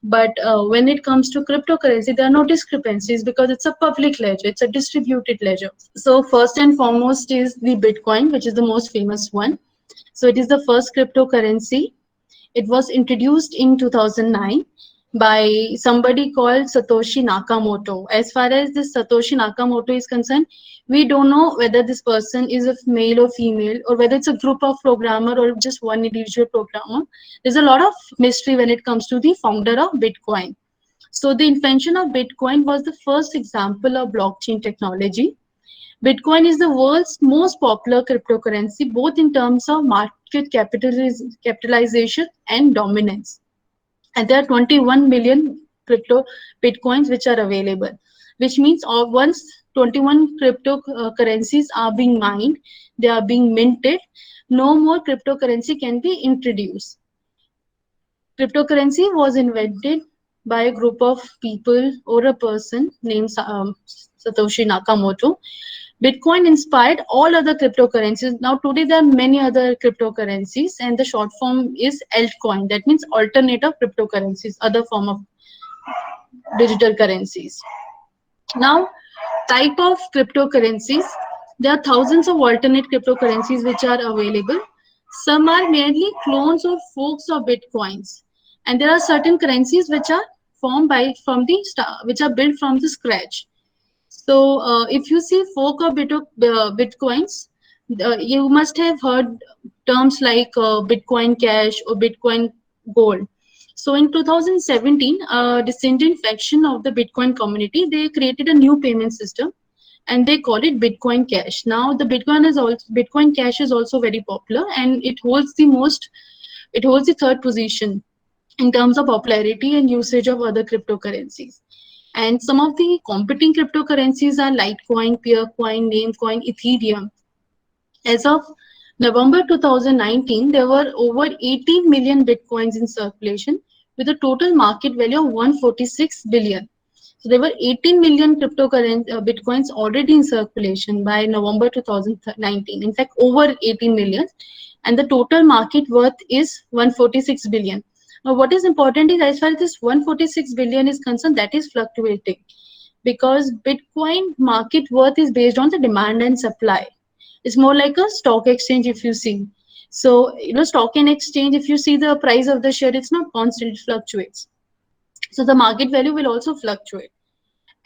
But when it comes to cryptocurrency, there are no discrepancies because it's a public ledger, it's a distributed ledger. So first and foremost is the Bitcoin, which is the most famous one. So it is the first cryptocurrency. It was introduced in 2009 by somebody called Satoshi Nakamoto. As far as this Satoshi Nakamoto is concerned, we don't know whether this person is a male or female, or whether it's a group of programmer or just one individual programmer. There's a lot of mystery when it comes to the founder of Bitcoin. So the invention of Bitcoin was the first example of blockchain technology. Bitcoin is the world's most popular cryptocurrency, both in terms of market capitalization and dominance. And there are 21 million crypto Bitcoins which are available, which means once 21 cryptocurrencies are being mined, they are being minted, no more cryptocurrency can be introduced. Cryptocurrency was invented by a group of people or a person named Satoshi Nakamoto. Bitcoin inspired all other cryptocurrencies. Now today there are many other cryptocurrencies, and the short form is altcoin. That means alternative cryptocurrencies, other form of digital currencies. Now, type of cryptocurrencies. There are thousands of alternate cryptocurrencies which are available. Some are merely clones or forks of Bitcoins, and there are certain currencies which are which are built from the scratch. So if you see fork of Bitcoins, you must have heard terms like Bitcoin Cash or Bitcoin Gold. So in 2017, a descendant faction of the Bitcoin community, they created a new payment system and they call it Bitcoin Cash. Now the Bitcoin Cash is also very popular, and it holds the third position in terms of popularity and usage of other cryptocurrencies. And some of the competing cryptocurrencies are Litecoin, Peercoin, Namecoin, Ethereum. As of November 2019, there were over 18 million bitcoins in circulation with a total market value of 146 billion. So there were 18 million cryptocurrency bitcoins already in circulation by November 2019. In fact, over 18 million, and the total market worth is 146 billion. Now, what is important is as far as this 146 billion is concerned, that is fluctuating because Bitcoin market worth is based on the demand and supply. It's more like a stock exchange if you see. So, stock and exchange, if you see the price of the share, it's not constant, it fluctuates. So the market value will also fluctuate.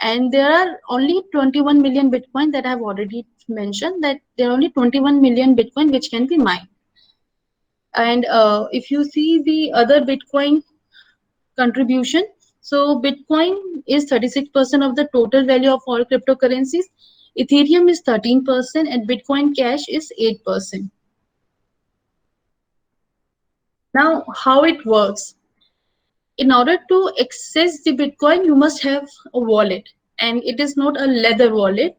And there are only 21 million Bitcoin that I've already mentioned, that there are only 21 million Bitcoin which can be mined. And if you see the other Bitcoin contribution, so Bitcoin is 36% of the total value of all cryptocurrencies. Ethereum is 13% and Bitcoin Cash is 8%. Now, how it works? In order to access the Bitcoin, you must have a wallet, and it is not a leather wallet.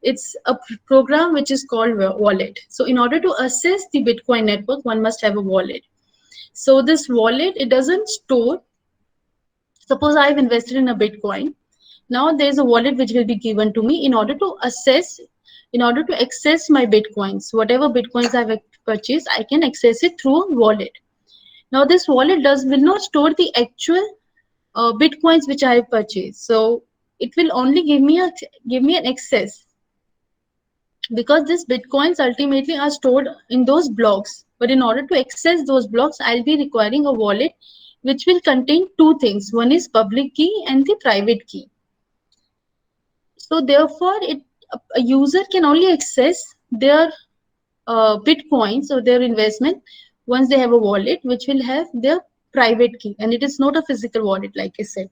It's a program which is called wallet. So in order to access the Bitcoin network, one must have a wallet. So this wallet, it doesn't store. Suppose I've invested in a Bitcoin. Now there's a wallet which will be given to me in order to access my Bitcoins. Whatever Bitcoins I've purchased, I can access it through a wallet. Now this wallet will not store the actual Bitcoins which I have purchased. So it will only give me an access, because these Bitcoins ultimately are stored in those blocks. But in order to access those blocks, I'll be requiring a wallet which will contain two things. One is public key and the private key. So therefore, a user can only access their Bitcoins or their investment once they have a wallet which will have their private key, and it is not a physical wallet, like I said.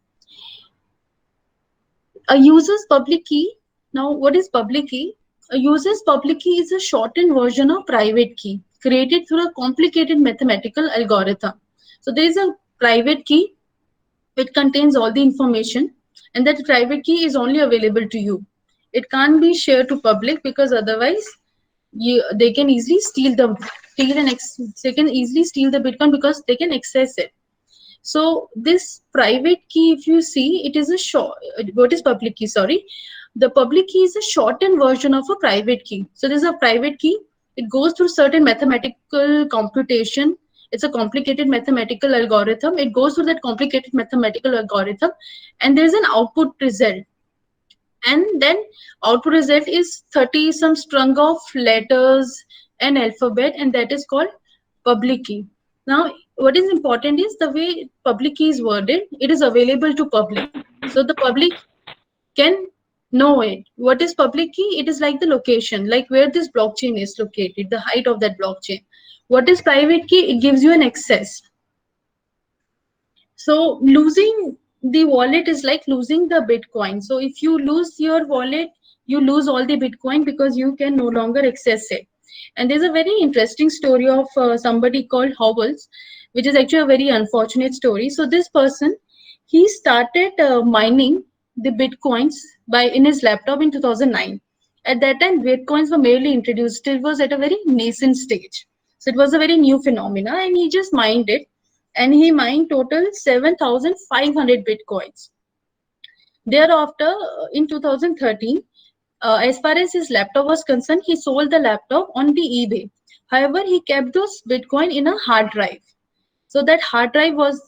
A user's public key. Now, what is public key? A user's public key is a shortened version of private key created through a complicated mathematical algorithm. So there is a private key which contains all the information, and that private key is only available to you. It can't be shared to public because otherwise they can easily steal the Bitcoin because they can access it. So this private key, if you see, it is a what is public key? Sorry, the public key is a shortened version of a private key. So there's a private key. It goes through certain mathematical computation. It's a complicated mathematical algorithm. It goes through that complicated mathematical algorithm, and there's an output result. And then output result is 30 some strung of letters and alphabet, and that is called public key. Now, what is important is the way public key is worded. It is available to public, so the public can know it. What is public key? It is like the location, like where this blockchain is located, the height of that blockchain. What is private key? It gives you an access. So losing the wallet is like losing the Bitcoin. So if you lose your wallet, you lose all the Bitcoin because you can no longer access it. And there's a very interesting story of somebody called Howells, which is actually a very unfortunate story. So this person, he started mining the Bitcoins in his laptop in 2009. At that time, Bitcoins were merely introduced. It was at a very nascent stage. So it was a very new phenomena, and he just mined it, and he mined total 7,500 Bitcoins. Thereafter, in 2013, as far as his laptop was concerned, he sold the laptop on the eBay. However, he kept those Bitcoin in a hard drive. So that hard drive was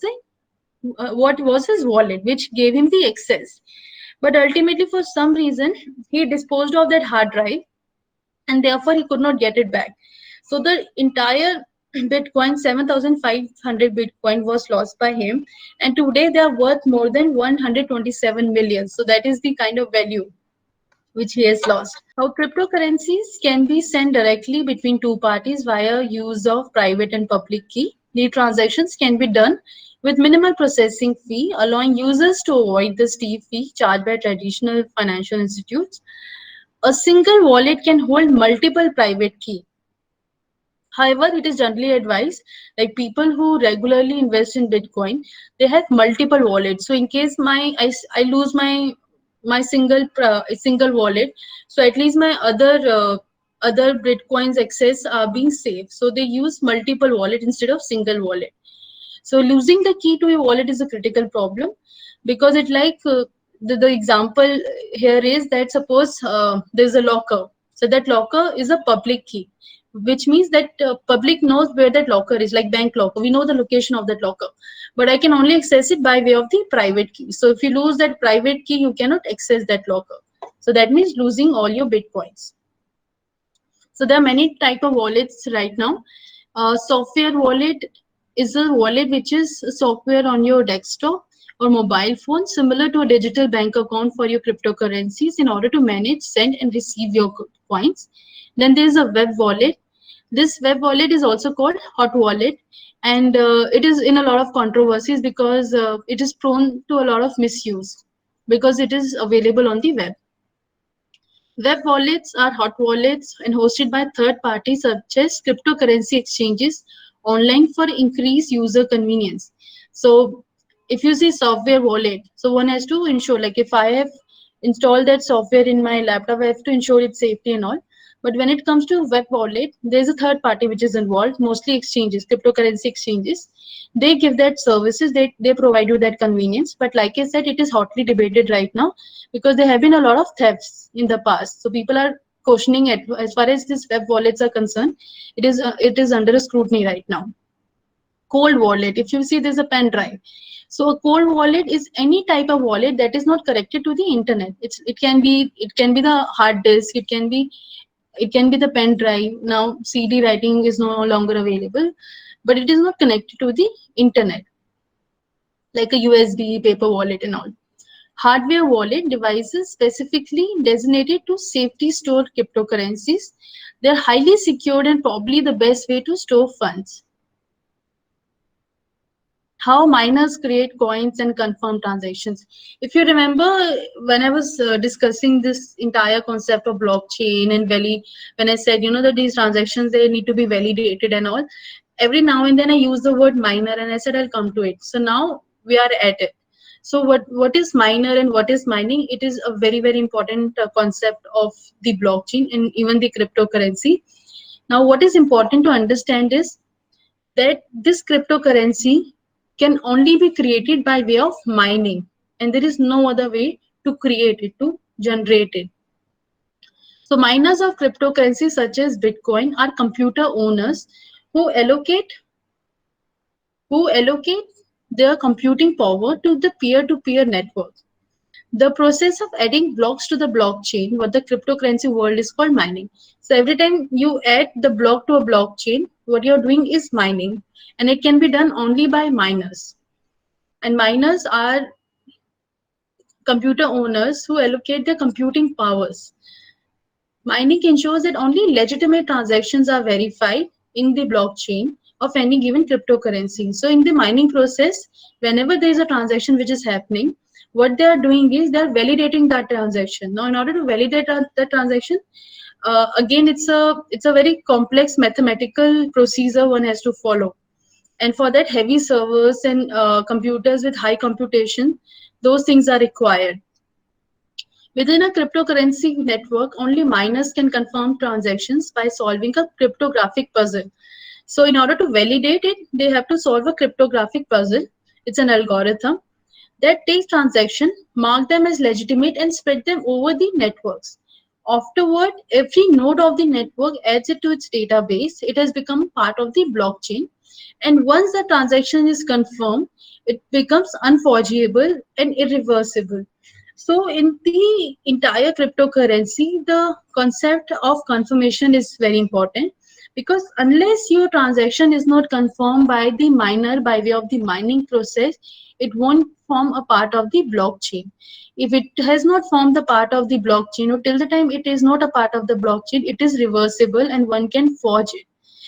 what was his wallet, which gave him the access. But ultimately, for some reason, he disposed of that hard drive, and therefore he could not get it back. So the entire Bitcoin, 7,500 Bitcoin was lost by him, and today they are worth more than 127 million. So that is the kind of value which he has lost. How cryptocurrencies can be sent directly between two parties via use of private and public key. The transactions can be done with minimal processing fee, allowing users to avoid the steep fee charged by traditional financial institutes. A single wallet can hold multiple private keys. However, it is generally advised, like people who regularly invest in Bitcoin, they have multiple wallets. So in case I lose my single wallet, so at least my other Bitcoins access are being safe. So they use multiple wallet instead of single wallet. So losing the key to your wallet is a critical problem, because it like the example here is that suppose there's a locker. So that locker is a public key, which means that public knows where that locker is, like bank locker. We know the location of that locker, but I can only access it by way of the private key. So if you lose that private key, you cannot access that locker. So that means losing all your Bitcoins. So there are many type of wallets right now. Software wallet is a wallet which is software on your desktop or mobile phone, similar to a digital bank account for your cryptocurrencies in order to manage, send, and receive your coins. Then there is a web wallet. This web wallet is also called hot wallet, and it is in a lot of controversies because it is prone to a lot of misuse because it is available on the web. Web wallets are hot wallets and hosted by third parties such as cryptocurrency exchanges online for increased user convenience. So if you see software wallet, so one has to ensure, like if I have installed that software in my laptop, I have to ensure its safety and all. But when it comes to web wallet, there's a third party which is involved, mostly exchanges, cryptocurrency exchanges. They give that services, they provide you that convenience. But like I said, it is hotly debated right now because there have been a lot of thefts in the past. So people are questioning it. As far as these web wallets are concerned, it is under a scrutiny right now. Cold wallet, if you see, there's a pen drive. So a cold wallet is any type of wallet that is not connected to the internet. It can be the hard disk, it can be the pen drive. Now CD writing is no longer available, but it is not connected to the internet, like a USB, paper wallet, and all. Hardware wallet devices specifically designated to safety store cryptocurrencies. They're highly secured and probably the best way to store funds. How miners create coins and confirm transactions. If you remember, when I was discussing this entire concept of blockchain and when I said, that these transactions, they need to be validated and all, every now and then I use the word miner and I said I'll come to it. So now we are at it. So what is miner and what is mining? It is a very, very important concept of the blockchain and even the cryptocurrency. Now, what is important to understand is that this cryptocurrency can only be created by way of mining, and there is no other way to create it, to generate it. So miners of cryptocurrencies such as Bitcoin are computer owners who allocate their computing power to the peer-to-peer network. The process of adding blocks to the blockchain, what the cryptocurrency world is called mining. So every time you add the block to a blockchain, what you're doing is mining, and it can be done only by miners. And miners are computer owners who allocate their computing powers. Mining ensures that only legitimate transactions are verified in the blockchain of any given cryptocurrency. So in the mining process, whenever there is a transaction which is happening, what they are doing is they are validating that transaction. Now, in order to validate the transaction, again, it's a very complex mathematical procedure one has to follow. And for that, heavy servers and computers with high computation, those things are required. Within a cryptocurrency network, only miners can confirm transactions by solving a cryptographic puzzle. So in order to validate it, they have to solve a cryptographic puzzle. It's an algorithm that takes transactions, mark them as legitimate, and spread them over the networks. Afterward, every node of the network adds it to its database. It has become part of the blockchain. And once the transaction is confirmed, it becomes unforgeable and irreversible. So in the entire cryptocurrency, the concept of confirmation is very important, because unless your transaction is not confirmed by the miner by way of the mining process, it won't form a part of the blockchain. If it has not formed the part of the blockchain, or till the time it is not a part of the blockchain, it is reversible and one can forge it.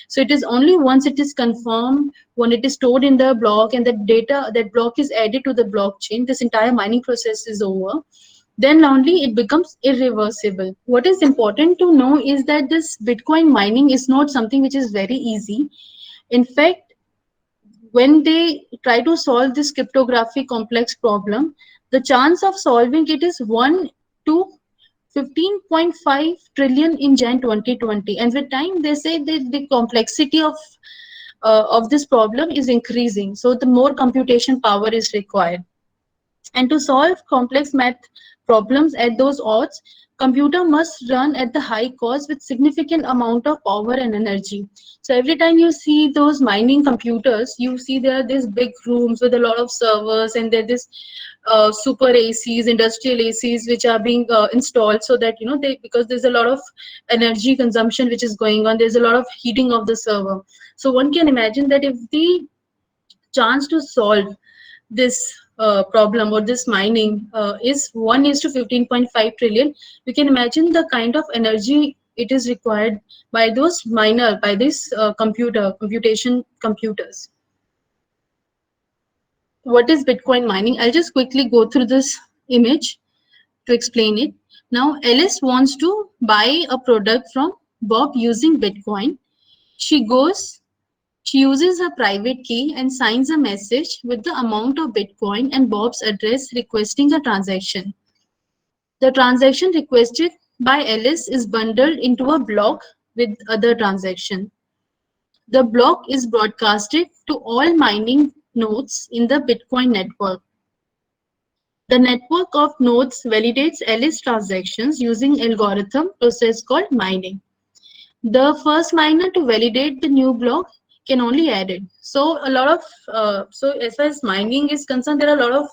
So it is only once it is confirmed, when it is stored in the block and the data, that block is added to the blockchain, this entire mining process is over. then only it becomes irreversible. What is important to know is that this Bitcoin mining is not something which is very easy. In fact, when they try to solve this cryptography complex problem, the chance of solving it is 1 to 15.5 trillion in Jan 2020. And with time, they say that the complexity of this problem is increasing. So the more computation power is required. And to solve complex math problems at those odds, computer must run at the high cost with significant amount of power and energy. So every time you see those mining computers, you see there are these big rooms with a lot of servers, and there this super ACs, industrial ACs, which are being installed so that they, because there's a lot of energy consumption which is going on. There's a lot of heating of the server. So one can imagine that if the chance to solve this problem or this mining is 1 is to 15.5 trillion, you can imagine the kind of energy it is required by those by this computation computers. What is Bitcoin mining? I'll just quickly go through this image to explain it. Now, Alice wants to buy a product from Bob using Bitcoin. She uses her private key and signs a message with the amount of Bitcoin and Bob's address requesting a transaction. The transaction requested by Alice is bundled into a block with other transaction. The block is broadcasted to all mining nodes in the Bitcoin network. The network of nodes validates Alice transactions using algorithm process called mining. The first miner to validate the new block can only add it. So a lot of so as far as mining is concerned, there are a lot of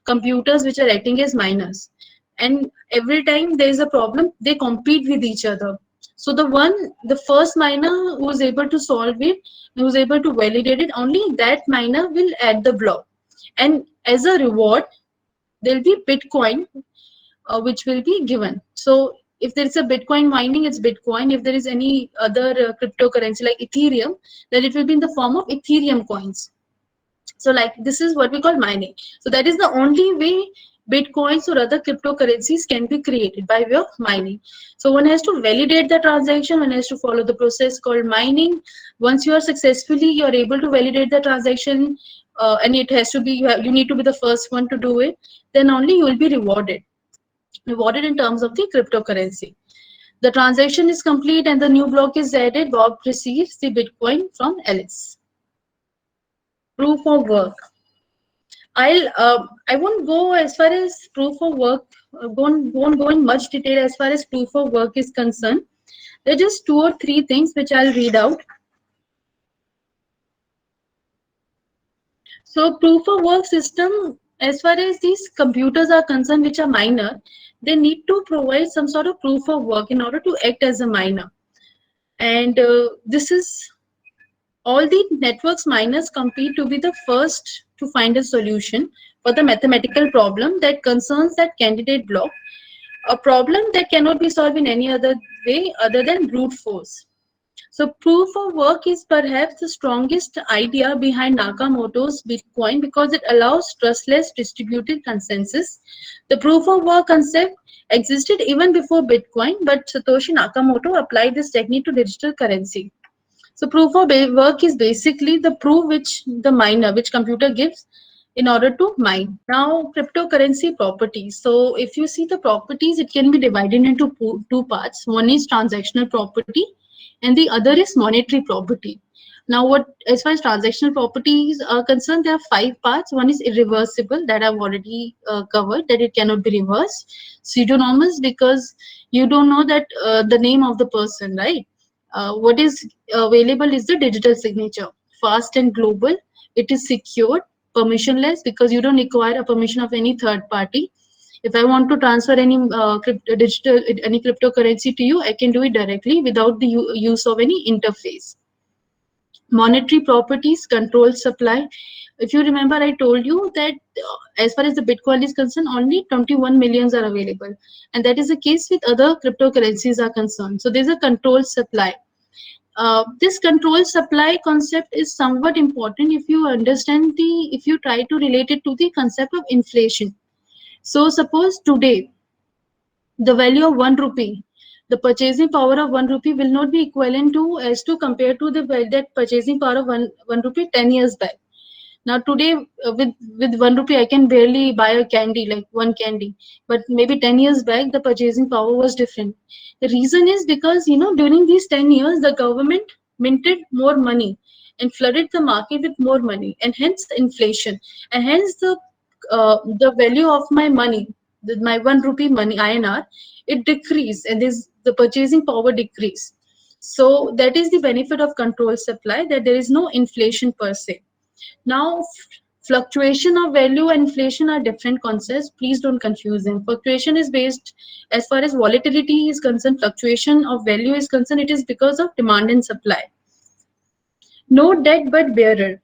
computers which are acting as miners, and every time there is a problem, they compete with each other. So the first miner who is able to solve it, who is able to validate it, only that miner will add the block, and as a reward, there will be Bitcoin which will be given. So if there is a Bitcoin mining, it's Bitcoin. If there is any other cryptocurrency like Ethereum, then it will be in the form of Ethereum coins. So like this is what we call mining. So that is the only way Bitcoins or other cryptocurrencies can be created, by way of mining. So one has to validate the transaction, one has to follow the process called mining. Once you are able to validate the transaction, and it has to be, you need to be the first one to do it, then only you will be rewarded in terms of the cryptocurrency. The transaction is complete and the new block is added. Bob receives the Bitcoin from Alice. Proof of work. I won't go as far as proof of work. Won't go in much detail as far as proof of work is concerned. There are just 2 or 3 things which I'll read out. So proof of work system, as far as these computers are concerned, which are minor, they need to provide some sort of proof of work in order to act as a miner. And this is all the networks miners compete to be the first to find a solution for the mathematical problem that concerns that candidate block, a problem that cannot be solved in any other way other than brute force. So proof of work is perhaps the strongest idea behind Nakamoto's Bitcoin because it allows trustless distributed consensus. The proof of work concept existed even before Bitcoin, but Satoshi Nakamoto applied this technique to digital currency. So proof of work is basically the proof which which computer gives in order to mine. Now, cryptocurrency properties. So if you see the properties, it can be divided into 2 parts. One is transactional property and the other is monetary property. Now, as far as transactional properties are concerned, there are 5 parts. One is irreversible, that I've already covered, that it cannot be reversed. Pseudonymous, because you don't know that the name of the person, right? What is available is the digital signature. Fast and global, it is secured. Permissionless, because you don't require a permission of any third party. If I want to transfer any cryptocurrency to you, I can do it directly without the use of any interface. Monetary properties, controlled supply. If you remember, I told you that as far as the Bitcoin is concerned, only 21 millions are available, and that is the case with other cryptocurrencies are concerned. So there's a controlled supply. This controlled supply concept is somewhat important if you try to relate it to the concept of inflation. So suppose today the value of 1 rupee, the purchasing power of 1 rupee will not be equivalent to as to compare to the that purchasing power of 1 rupee 10 years back. Now today, with 1 rupee, I can barely buy a candy, like one candy. But maybe 10 years back, the purchasing power was different. The reason is because, during these 10 years, the government minted more money and flooded the market with more money, and hence inflation, and hence the value of my money, my 1 rupee money INR, it decreased, and the purchasing power decreased. So that is the benefit of controlled supply, that there is no inflation per se. Now, fluctuation of value and inflation are different concepts. Please don't confuse them. Fluctuation is based, as far as volatility is concerned, fluctuation of value is concerned, it is because of demand and supply. No debt but bearer.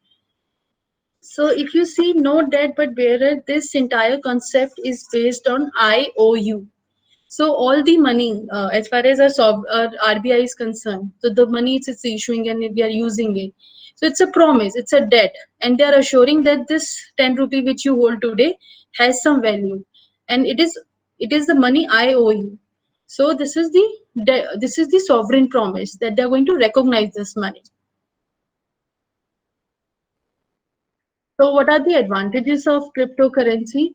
So if you see no debt but bearer, this entire concept is based on IOU. So all the money, as far as our RBI is concerned, so the money it's issuing and we are using it. So it's a promise, it's a debt, and they are assuring that this 10 rupee which you hold today has some value, and it is the money I owe you. So this is the sovereign promise that they're going to recognize this money. So what are the advantages of cryptocurrency?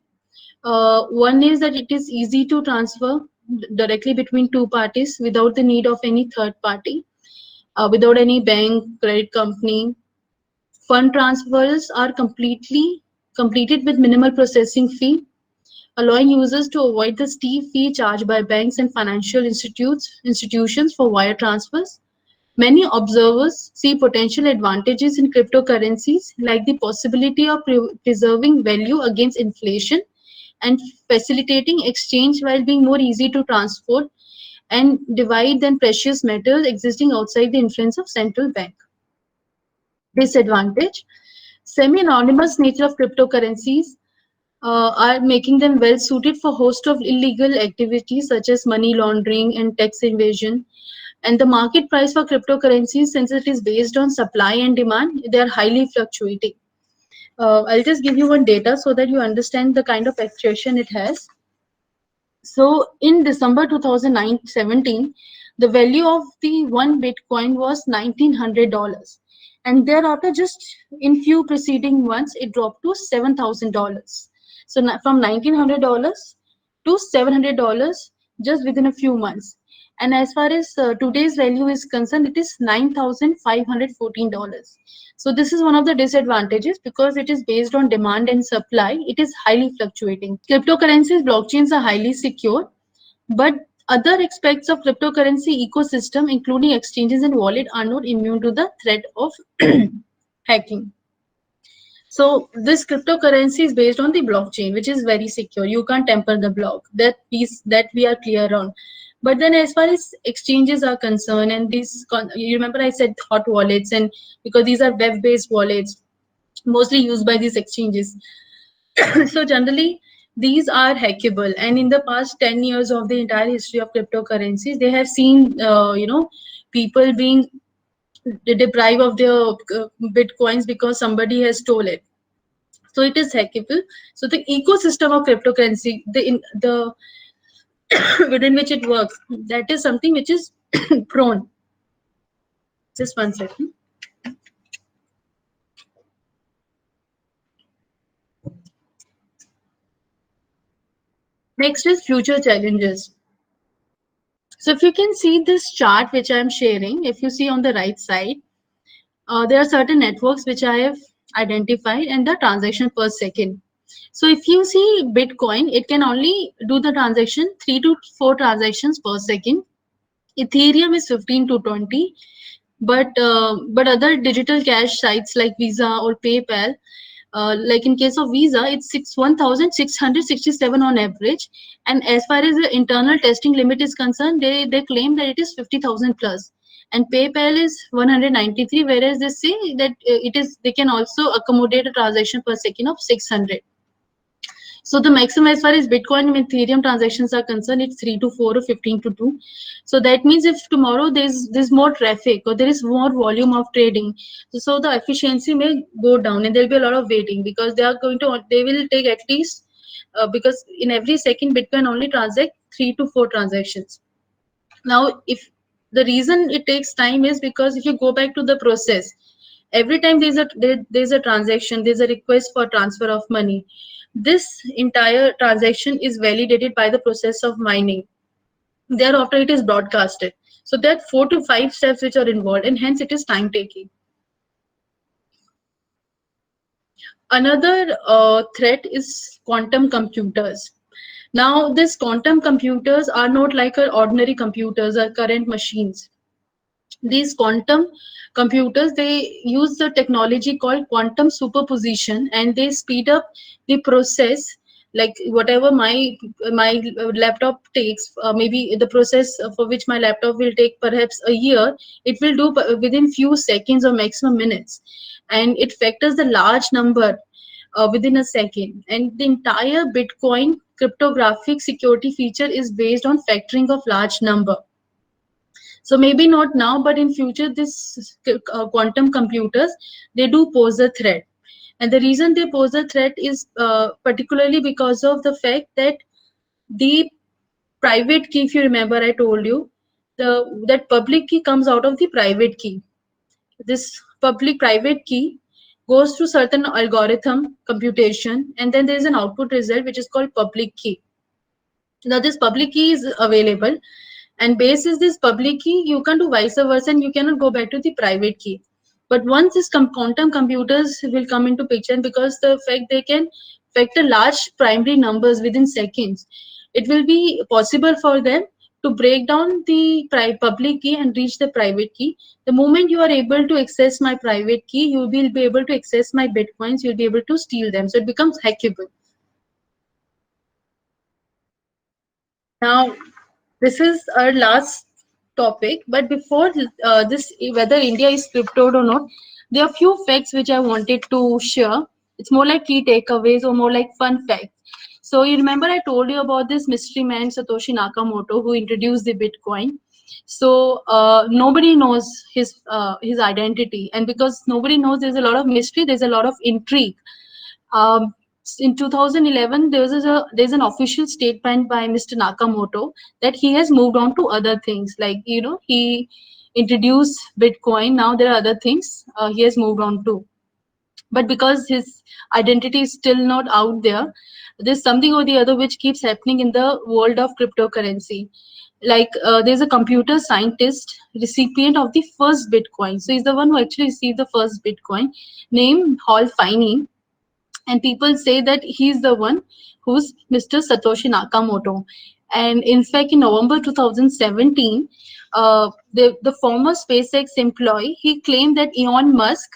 One is that it is easy to transfer directly between two parties without the need of any third party, without any bank, credit company. Fund transfers are completed with minimal processing fee, allowing users to avoid the steep fee charged by banks and financial institutions for wire transfers. Many observers see potential advantages in cryptocurrencies, like the possibility of preserving value against inflation and facilitating exchange while being more easy to transport and divide than precious metals existing outside the influence of central bank. Disadvantage: semi-anonymous nature of cryptocurrencies are making them well suited for host of illegal activities such as money laundering and tax evasion. And the market price for cryptocurrencies, since it is based on supply and demand, they are highly fluctuating. I'll just give you one data so that you understand the kind of fluctuation it has. So in December 2017, the value of the one Bitcoin was $1,900. And thereafter, just in few preceding months, it dropped to $7,000. So from $1,900 to $700 just within a few months. And as far as today's value is concerned, it is $9,514. So this is one of the disadvantages, because it is based on demand and supply. It is highly fluctuating. Cryptocurrencies, blockchains are highly secure, but other aspects of cryptocurrency ecosystem, including exchanges and wallet, are not immune to the threat of hacking. So this cryptocurrency is based on the blockchain, which is very secure. You can't tamper the block. That piece that we are clear on. But then as far as exchanges are concerned, and you remember I said hot wallets, and because these are web-based wallets, mostly used by these exchanges. So generally, these are hackable. And in the past 10 years of the entire history of cryptocurrencies, they have seen, people being deprived of their bitcoins because somebody has stole it. So it is hackable. So the ecosystem of cryptocurrency, the within which it works, that is something which is prone. Just one second. Next is future challenges. So if you can see this chart which I'm sharing, if you see on the right side, there are certain networks which I have identified and the transaction per second. So if you see Bitcoin, it can only do the transaction 3 to 4 transactions per second. Ethereum is 15 to 20, but other digital cash sites like Visa or PayPal, like in case of Visa, it's 1,667 on average. And as far as the internal testing limit is concerned, they claim that it is 50,000 plus. And PayPal is 193, whereas they say that they can also accommodate a transaction per second of 600. So the maximum as far as Bitcoin and Ethereum transactions are concerned, it's 3 to 4 or 15 to 2. So that means if tomorrow there's more traffic or there is more volume of trading, so the efficiency may go down and there'll be a lot of waiting, because they will take at least, because in every second Bitcoin only transact 3 to 4 transactions. Now, if the reason it takes time is because if you go back to the process, every time there's a transaction, there's a request for transfer of money. This entire transaction is validated by the process of mining. Thereafter, it is broadcasted. So there are 4 to 5 steps which are involved, and hence it is time taking. Another threat is quantum computers. Now, these quantum computers are not like our ordinary computers or current machines. These quantum computers, they use the technology called quantum superposition, and they speed up the process. Like whatever my laptop takes, maybe the process for which my laptop will take perhaps a year, it will do within few seconds or maximum minutes, and it factors the large number within a second. And the entire Bitcoin cryptographic security feature is based on factoring of large number. So maybe not now, but in future, this quantum computers, they do pose a threat. And the reason they pose a threat is particularly because of the fact that the private key, if you remember, I told you, that public key comes out of the private key. This public private key goes through certain algorithm computation, and then there is an output result which is called public key. Now this public key is available, and basis this public key, you can do vice versa, and you cannot go back to the private key. But once this quantum computers will come into picture, and because the fact they can factor large primary numbers within seconds, it will be possible for them to break down the public key and reach the private key. The moment you are able to access my private key, you will be able to access my bitcoins, you'll be able to steal them. So it becomes hackable. Now, this is our last topic, but before this, whether India is cryptoed or not, there are few facts which I wanted to share. It's more like key takeaways or more like fun facts. So you remember I told you about this mystery man Satoshi Nakamoto who introduced the Bitcoin. So nobody knows his identity, and because nobody knows, there's a lot of mystery, there's a lot of intrigue. um, in 2011, there's an official statement by Mr. Nakamoto that he has moved on to other things. Like he introduced Bitcoin. Now there are other things he has moved on to. But because his identity is still not out there, there's something or the other which keeps happening in the world of cryptocurrency. Like there's a computer scientist, recipient of the first Bitcoin. So he's the one who actually received the first Bitcoin, named Hal Finney, and people say that he's the one who's Mr. Satoshi Nakamoto. And in fact, in November 2017, the former SpaceX employee, he claimed that Elon Musk,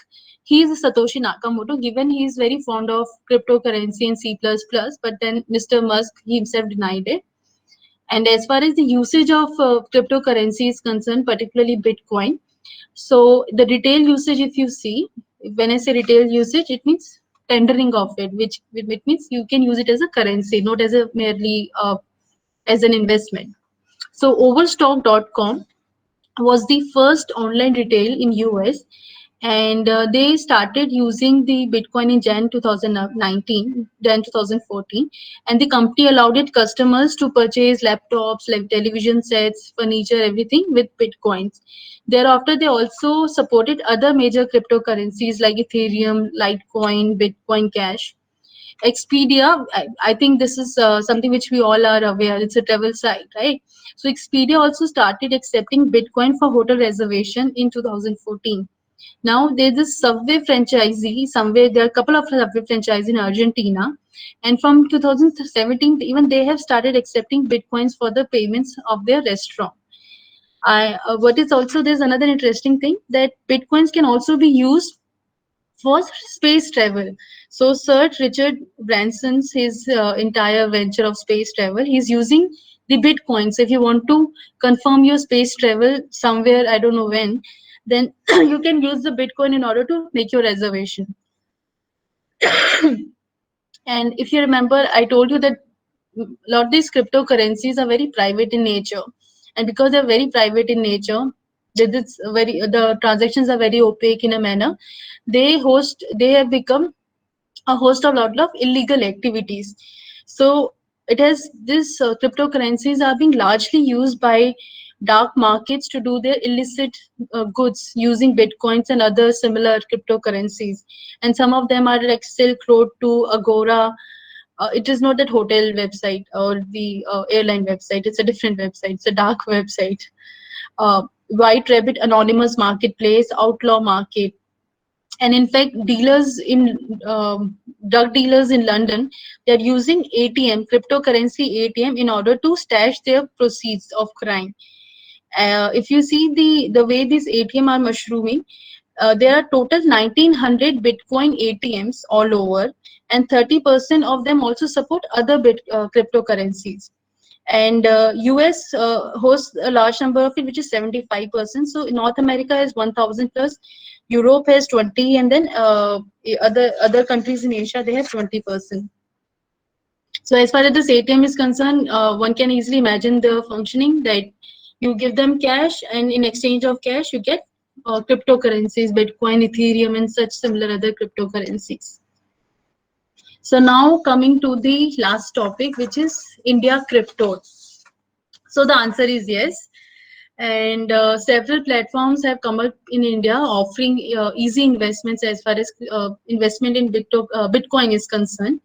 he is Satoshi Nakamoto, given he is very fond of cryptocurrency and C++, but then Mr. Musk himself denied it. And as far as the usage of cryptocurrency is concerned, particularly Bitcoin, so the retail usage, if you see, when I say retail usage, it means tendering of it, which it means you can use it as a currency, not as a merely as an investment. So Overstock.com was the first online retail in US, and they started using the Bitcoin in Jan 2019, Jan 2014, and the company allowed its customers to purchase laptops, like television sets, furniture, everything with Bitcoins. Thereafter, they also supported other major cryptocurrencies like Ethereum, Litecoin, Bitcoin Cash. Expedia, I think this is something which we all are aware. It's a travel site, right? So Expedia also started accepting Bitcoin for hotel reservation in 2014. Now there's this Subway franchisee somewhere. There are a couple of Subway franchisees in Argentina, and from 2017, even they have started accepting Bitcoins for the payments of their restaurant. What is also, there's another interesting thing, that Bitcoins can also be used for space travel. So Sir Richard Branson's his entire venture of space travel, he's using the Bitcoin. So if you want to confirm your space travel somewhere, I don't know when, then you can use the Bitcoin in order to make your reservation. And if you remember, I told you that a lot of these cryptocurrencies are very private in nature, and because they're very private in nature, the transactions are very opaque in a manner. They have become a host of lot of illegal activities. So it has this cryptocurrencies are being largely used by dark markets to do their illicit goods using bitcoins and other similar cryptocurrencies, and some of them are like Silk Road to Agora. It is not that hotel website or the airline website, it's a different website, it's a dark website. White Rabbit Anonymous Marketplace, Outlaw Market, and in fact dealers in drug dealers in London, they're using ATM, cryptocurrency ATM, in order to stash their proceeds of crime. If you see the way these ATM are mushrooming, there are total 1900 Bitcoin ATMs all over, and 30% of them also support other cryptocurrencies. And US hosts a large number of it, which is 75%. So North America has 1000 plus, Europe has 20, and then other countries in Asia, they have 20%. So as far as this ATM is concerned, one can easily imagine the functioning, that you give them cash, and in exchange of cash you get cryptocurrencies, Bitcoin, Ethereum, and such similar other cryptocurrencies. So now coming to the last topic, which is India crypto. So the answer is yes. And several platforms have come up in India offering easy investments as far as investment in Bitcoin is concerned.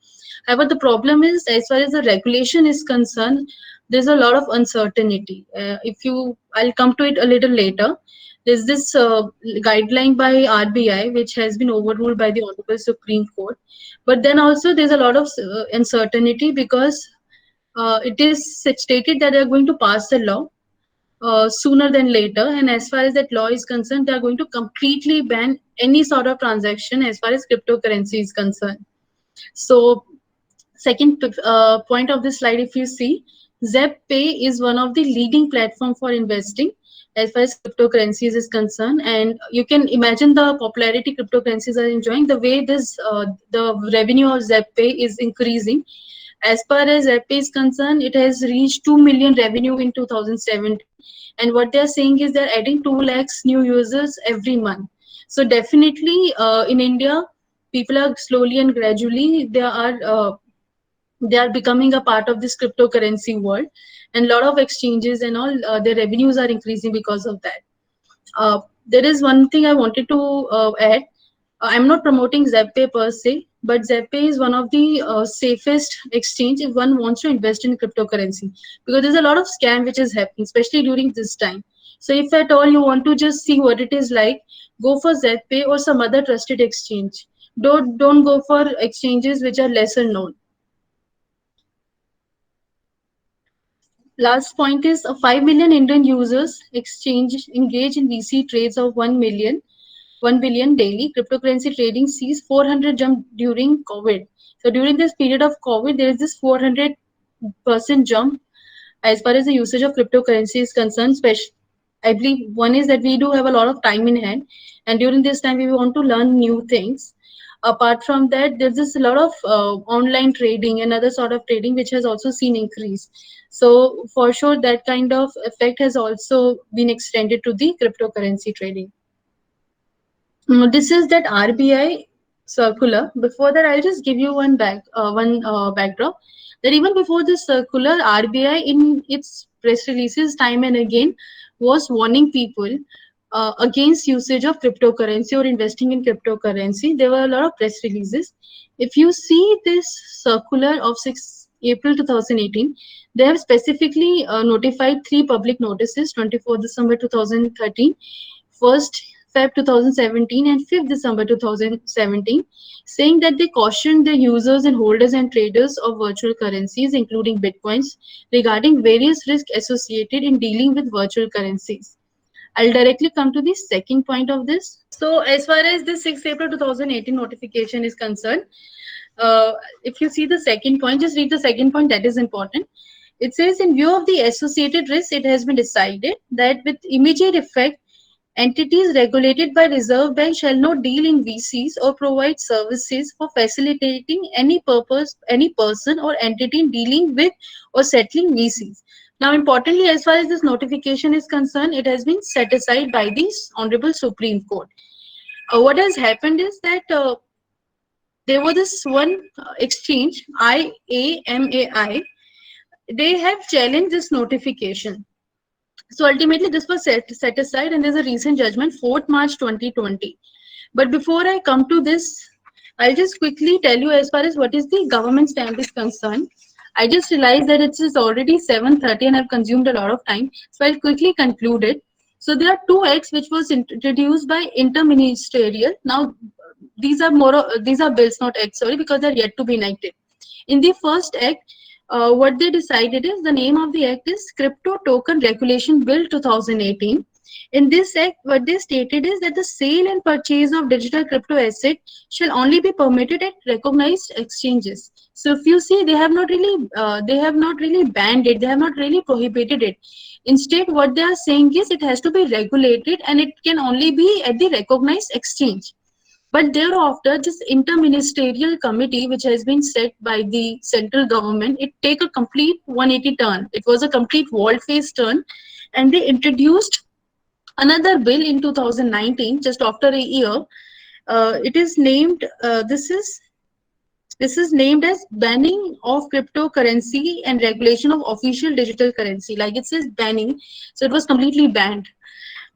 However, the problem is, as far as the regulation is concerned, there's a lot of uncertainty. I'll come to it a little later. There's this guideline by RBI, which has been overruled by the Honorable Supreme Court. But then also there's a lot of uncertainty, because it is stated that they're going to pass a law sooner than later, and as far as that law is concerned, they are going to completely ban any sort of transaction as far as cryptocurrency is concerned. So second point of this slide, if you see, ZepPay is one of the leading platform for investing as far as cryptocurrencies is concerned, and you can imagine the popularity cryptocurrencies are enjoying, the way this the revenue of ZepPay is increasing. As far as ZepPay is concerned, it has reached 2 million revenue in 2017, and what they're saying is they're adding 2 lakhs new users every month. So definitely in India, people are slowly and gradually they are becoming a part of this cryptocurrency world, and a lot of exchanges and all their revenues are increasing because of that. There is one thing I wanted to add. I'm not promoting ZepPay per se, but ZepPay is one of the safest exchange if one wants to invest in cryptocurrency, because there's a lot of scam which is happening, especially during this time. So if at all you want to just see what it is like, go for ZepPay or some other trusted exchange. Don't go for exchanges which are lesser known. Last point is 5 million Indian users engage in VC trades of 1 billion daily. Cryptocurrency trading sees 400 jump during COVID. So during this period of COVID, there is this 400% jump as far as the usage of cryptocurrency is concerned. I believe one is that we do have a lot of time in hand, and during this time we want to learn new things. Apart from that, there's just a lot of online trading and other sort of trading which has also seen increase. So for sure, that kind of effect has also been extended to the cryptocurrency trading. This is that RBI circular. Before that, I'll just give you one backdrop. That even before this circular, RBI in its press releases time and again was warning people against usage of cryptocurrency or investing in cryptocurrency. There were a lot of press releases. If you see this circular of 6 April 2018, they have specifically notified 3 public notices: 24 December 2013, 1st Feb 2017, and 5th December 2017, saying that they cautioned the users and holders and traders of virtual currencies, including bitcoins, regarding various risks associated in dealing with virtual currencies. I'll directly come to the second point of this. So as far as this 6 April 2018 notification is concerned, if you see the second point, just read the second point, that is important. It says, in view of the associated risks, it has been decided that with immediate effect, entities regulated by Reserve Bank shall not deal in VCs or provide services for facilitating any person or entity in dealing with or settling VCs. Now, importantly, as far as this notification is concerned, it has been set aside by the Honorable Supreme Court. What has happened is that there was this one exchange, IAMAI, they have challenged this notification. So ultimately, this was set aside, and there's a recent judgment, 4th March 2020. But before I come to this, I'll just quickly tell you as far as what is the government stand is concerned. I just realized that it is already 7:30 and I've consumed a lot of time. So I'll quickly conclude it. So there are two acts which was introduced by interministerial. Now these are bills, not acts, sorry, because they're yet to be enacted. In the first act, what they decided is the name of the act is Crypto Token Regulation Bill 2018. In this act, what they stated is that the sale and purchase of digital crypto asset shall only be permitted at recognized exchanges. So if you see, they have not really banned it. They have not really prohibited it. Instead, what they are saying is it has to be regulated and it can only be at the recognized exchange. But thereafter, this interministerial committee, which has been set by the central government, it take a complete 180 turn. It was a complete volte-face turn, and they introduced another bill in 2019, just after a year. It is named. This is named as banning of cryptocurrency and regulation of official digital currency. Like it says banning, so it was completely banned.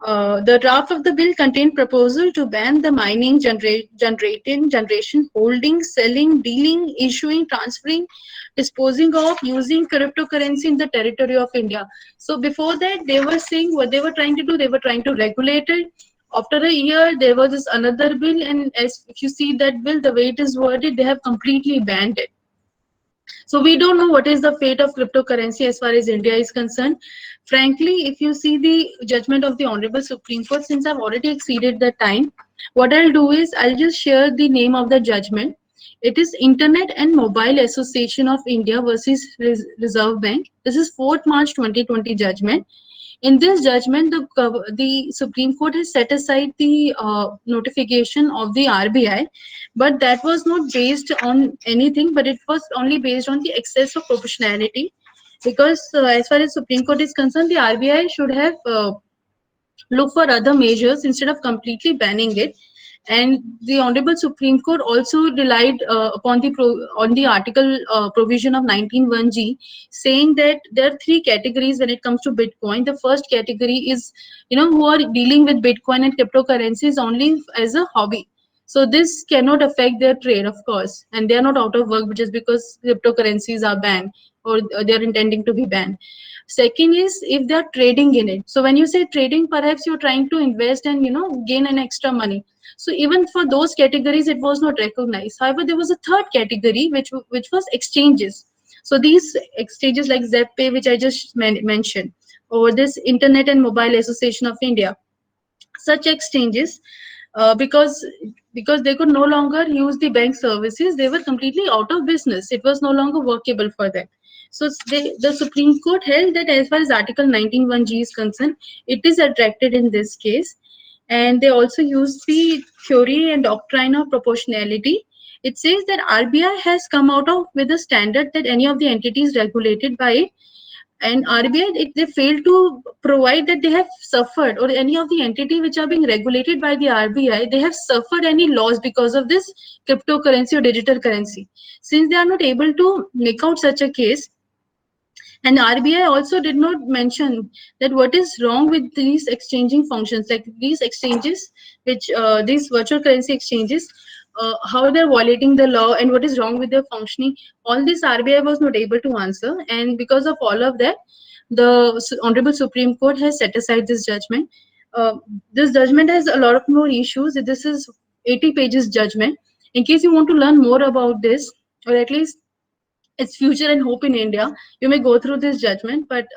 The draft of the bill contained proposal to ban the mining, generation, holding, selling, dealing, issuing, transferring, disposing of, using cryptocurrency in the territory of India. So before that, they were saying what they were trying to do. They were trying to regulate it. After a year, there was this another bill, and as if you see that bill, the way it is worded, they have completely banned it. So we don't know what is the fate of cryptocurrency as far as India is concerned. Frankly, if you see the judgment of the Honorable Supreme Court, since I've already exceeded the time, what I'll do is I'll just share the name of the judgment. It is Internet and Mobile Association of India versus Reserve Bank. This is 4th March 2020 judgment. In this judgment, the Supreme Court has set aside the notification of the RBI, but that was not based on anything, but it was only based on the excess of proportionality. Because as far as Supreme Court is concerned, the RBI should have looked for other measures instead of completely banning it. And the Honorable Supreme Court also relied upon the article provision of 19(1)(g), saying that there are three categories when it comes to Bitcoin. The first category is, who are dealing with Bitcoin and cryptocurrencies only as a hobby. So this cannot affect their trade, of course, and they are not out of work just because cryptocurrencies are banned or they are intending to be banned. Second is if they are trading in it. So when you say trading, perhaps you're trying to invest and gain an extra money. So even for those categories, it was not recognized. However, there was a third category, which was exchanges. So these exchanges like ZepPay, which I just mentioned, or this Internet and Mobile Association of India, such exchanges, because they could no longer use the bank services, they were completely out of business. It was no longer workable for them. So the Supreme Court held that as far as Article 19(1)(g) is concerned, it is attracted in this case. And they also use the theory and doctrine of proportionality. It says that RBI has come out with a standard that any of the entities regulated by it, and RBI, if they fail to provide that they have suffered, or any of the entity which are being regulated by the RBI, they have suffered any loss because of this cryptocurrency or digital currency. Since they are not able to make out such a case, and RBI also did not mention that what is wrong with these exchanging functions, like these exchanges, these virtual currency exchanges, how they're violating the law and what is wrong with their functioning. All this RBI was not able to answer, and because of all of that, the Honorable Supreme Court has set aside this judgment. This judgment has a lot of more issues. This is 80 pages judgment. In case you want to learn more about this, or at least its future and hope in India, you may go through this judgment, but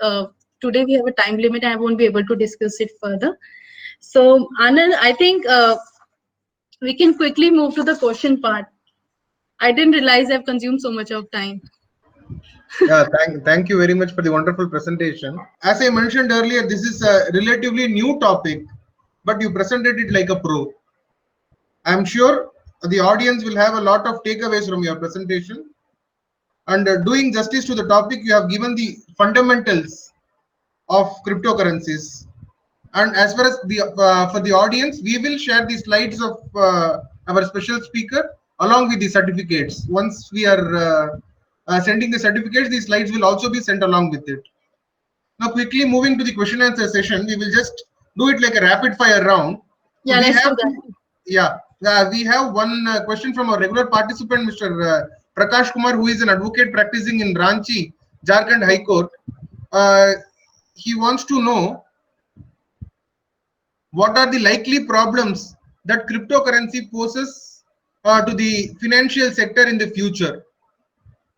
today we have a time limit and I won't be able to discuss it further. So Anand, I think we can quickly move to the question part. I didn't realize I've consumed so much of time. Yeah, thank you very much for the wonderful presentation. As I mentioned earlier, this is a relatively new topic, but you presented it like a pro. I'm sure the audience will have a lot of takeaways from your presentation. And doing justice to the topic, you have given the fundamentals of cryptocurrencies. And as far as the for the audience, we will share the slides of our special speaker along with the certificates once we are sending the certificates, these slides will also be sent along with it. Now, quickly moving to the question and answer session, we will just do it like a rapid fire round. So Yeah, let's do that. we have one question from our regular participant, Mr. Prakash Kumar, who is an advocate practicing in Ranchi, Jharkhand High Court. He wants to know what are the likely problems that cryptocurrency poses to the financial sector in the future.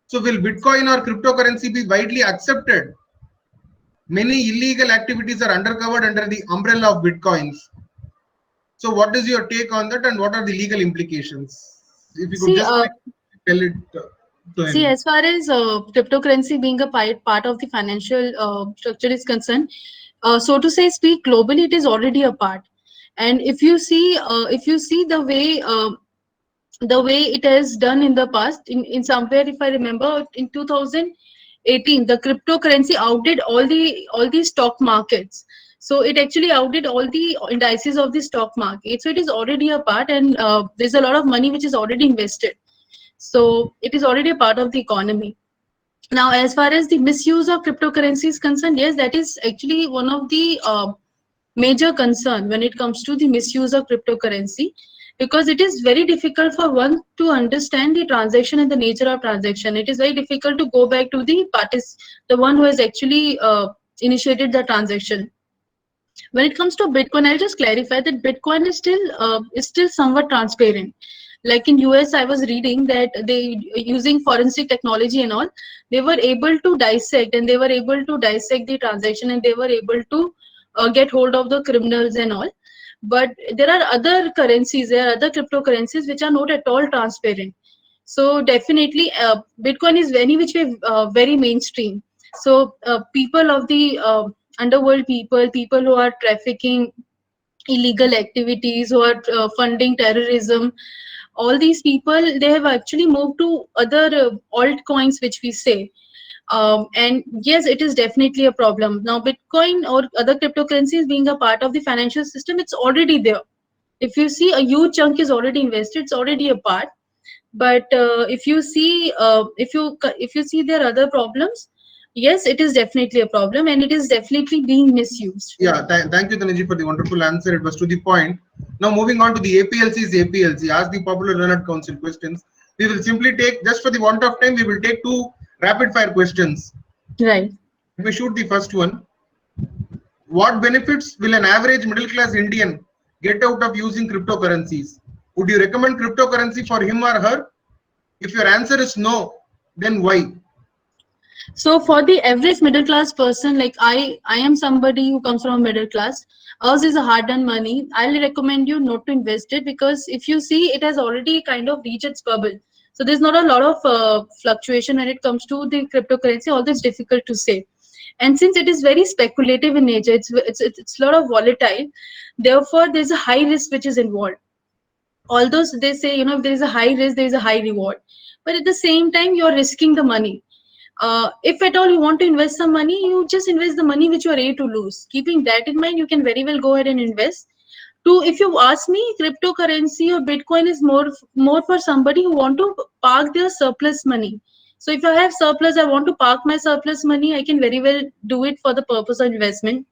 So will Bitcoin or cryptocurrency be widely accepted? Many illegal activities are undercovered under the umbrella of Bitcoins. So what is your take on that and what are the legal implications? If you could See, just tell it to him. See, as far as cryptocurrency being a part of the financial structure is concerned, so to say, speak globally, it is already a part. And if you see the way it has done in the past, in somewhere, if I remember, in 2018, the cryptocurrency outdid all the stock markets. So it actually outdid all the indices of the stock market. So it is already a part, and there's a lot of money which is already invested. So it is already a part of the economy. Now, as far as the misuse of cryptocurrency is concerned, yes, that is actually one of the major concern when it comes to the misuse of cryptocurrency, because it is very difficult for one to understand the transaction and the nature of transaction. It is very difficult to go back to the one who has actually initiated the transaction. When it comes to Bitcoin, I'll just clarify that Bitcoin is still somewhat transparent. Like in US, I was reading that they, using forensic technology and all, they were able to dissect the transaction, and they were able to get hold of the criminals and all. But there are other cryptocurrencies which are not at all transparent. So definitely, Bitcoin is very which way very mainstream. So people of the underworld, people who are trafficking illegal activities, who are funding terrorism, all these people, they have actually moved to other altcoins, which we say. And yes, it is definitely a problem. Now, Bitcoin or other cryptocurrencies being a part of the financial system, it's already there. If you see, a huge chunk is already invested, it's already a part. But if you see there are other problems, yes, it is definitely a problem, and it is definitely being misused. Yeah, thank you, Tanuji, for the wonderful answer. It was to the point. Now, moving on to the APLC's APLC, Ask the Popular Learned Council questions. We will simply take, just for the want of time, we will take two rapid fire questions. Right. We shoot the first one. What benefits will an average middle class Indian get out of using cryptocurrencies? Would you recommend cryptocurrency for him or her? If your answer is no, then why? So for the average middle class person, like I am somebody who comes from middle class. Ours is a hard-earned money. I'll recommend you not to invest it, because if you see, it has already kind of reached its bubble. So there's not a lot of fluctuation when it comes to the cryptocurrency. Although it's difficult to say, and since it is very speculative in nature, it's a lot of volatile. Therefore, there's a high risk which is involved. Although they say, if there is a high risk, there is a high reward, but at the same time, you're risking the money. If at all you want to invest some money, you just invest the money which you are ready to lose. Keeping that in mind, you can very well go ahead and invest. If you ask me, cryptocurrency or Bitcoin is more for somebody who want to park their surplus money. So if I have surplus, I want to park my surplus money, I can very well do it for the purpose of investment.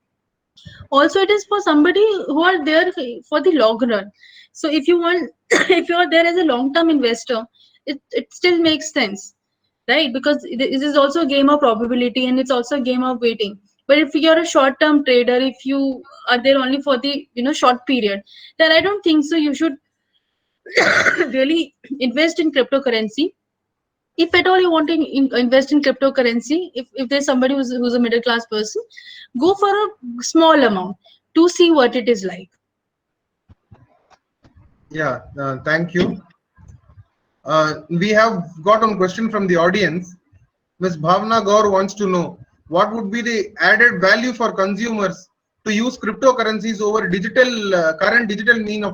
Also, it is for somebody who are there for the long run. So if you want, if you are there as a long-term investor, it still makes sense, right? Because this is also a game of probability, and it's also a game of waiting. But if you're a short-term trader, if you are there only for the short period, then I don't think so you should really invest in cryptocurrency. If at all you want to invest in cryptocurrency, if there's somebody who's a middle class person, go for a small amount to see what it is like. Yeah, thank you. We have got one question from the audience. Ms. Bhavna Gaur wants to know what would be the added value for consumers to use cryptocurrencies over current digital means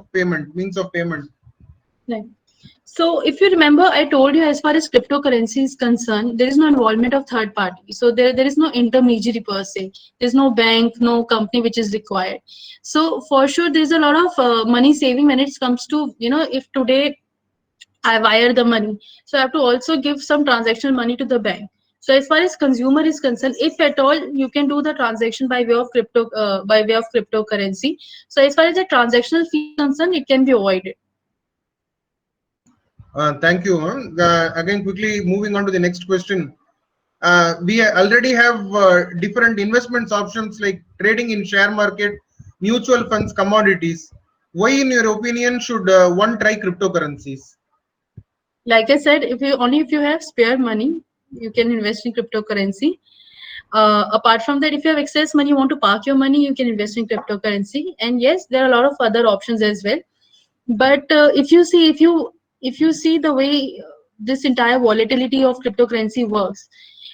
of payment. Right. So if you remember, I told you, as far as cryptocurrency is concerned, there is no involvement of third party. So there is no intermediary per se. There's no bank, no company which is required. So for sure, there's a lot of money saving when it comes to, if today I wire the money. So I have to also give some transactional money to the bank. So as far as consumer is concerned, if at all you can do the transaction by way of cryptocurrency. So as far as the transactional fee is concerned, it can be avoided. Thank you. Again, quickly moving on to the next question. We already have different investments options like trading in share market, mutual funds, commodities. Why, in your opinion, should one try cryptocurrencies? Like I said, if you have spare money, you can invest in cryptocurrency. Apart from that, if you have excess money, you want to park your money, you can invest in cryptocurrency. And yes, there are a lot of other options as well. But if you see the way this entire volatility of cryptocurrency works,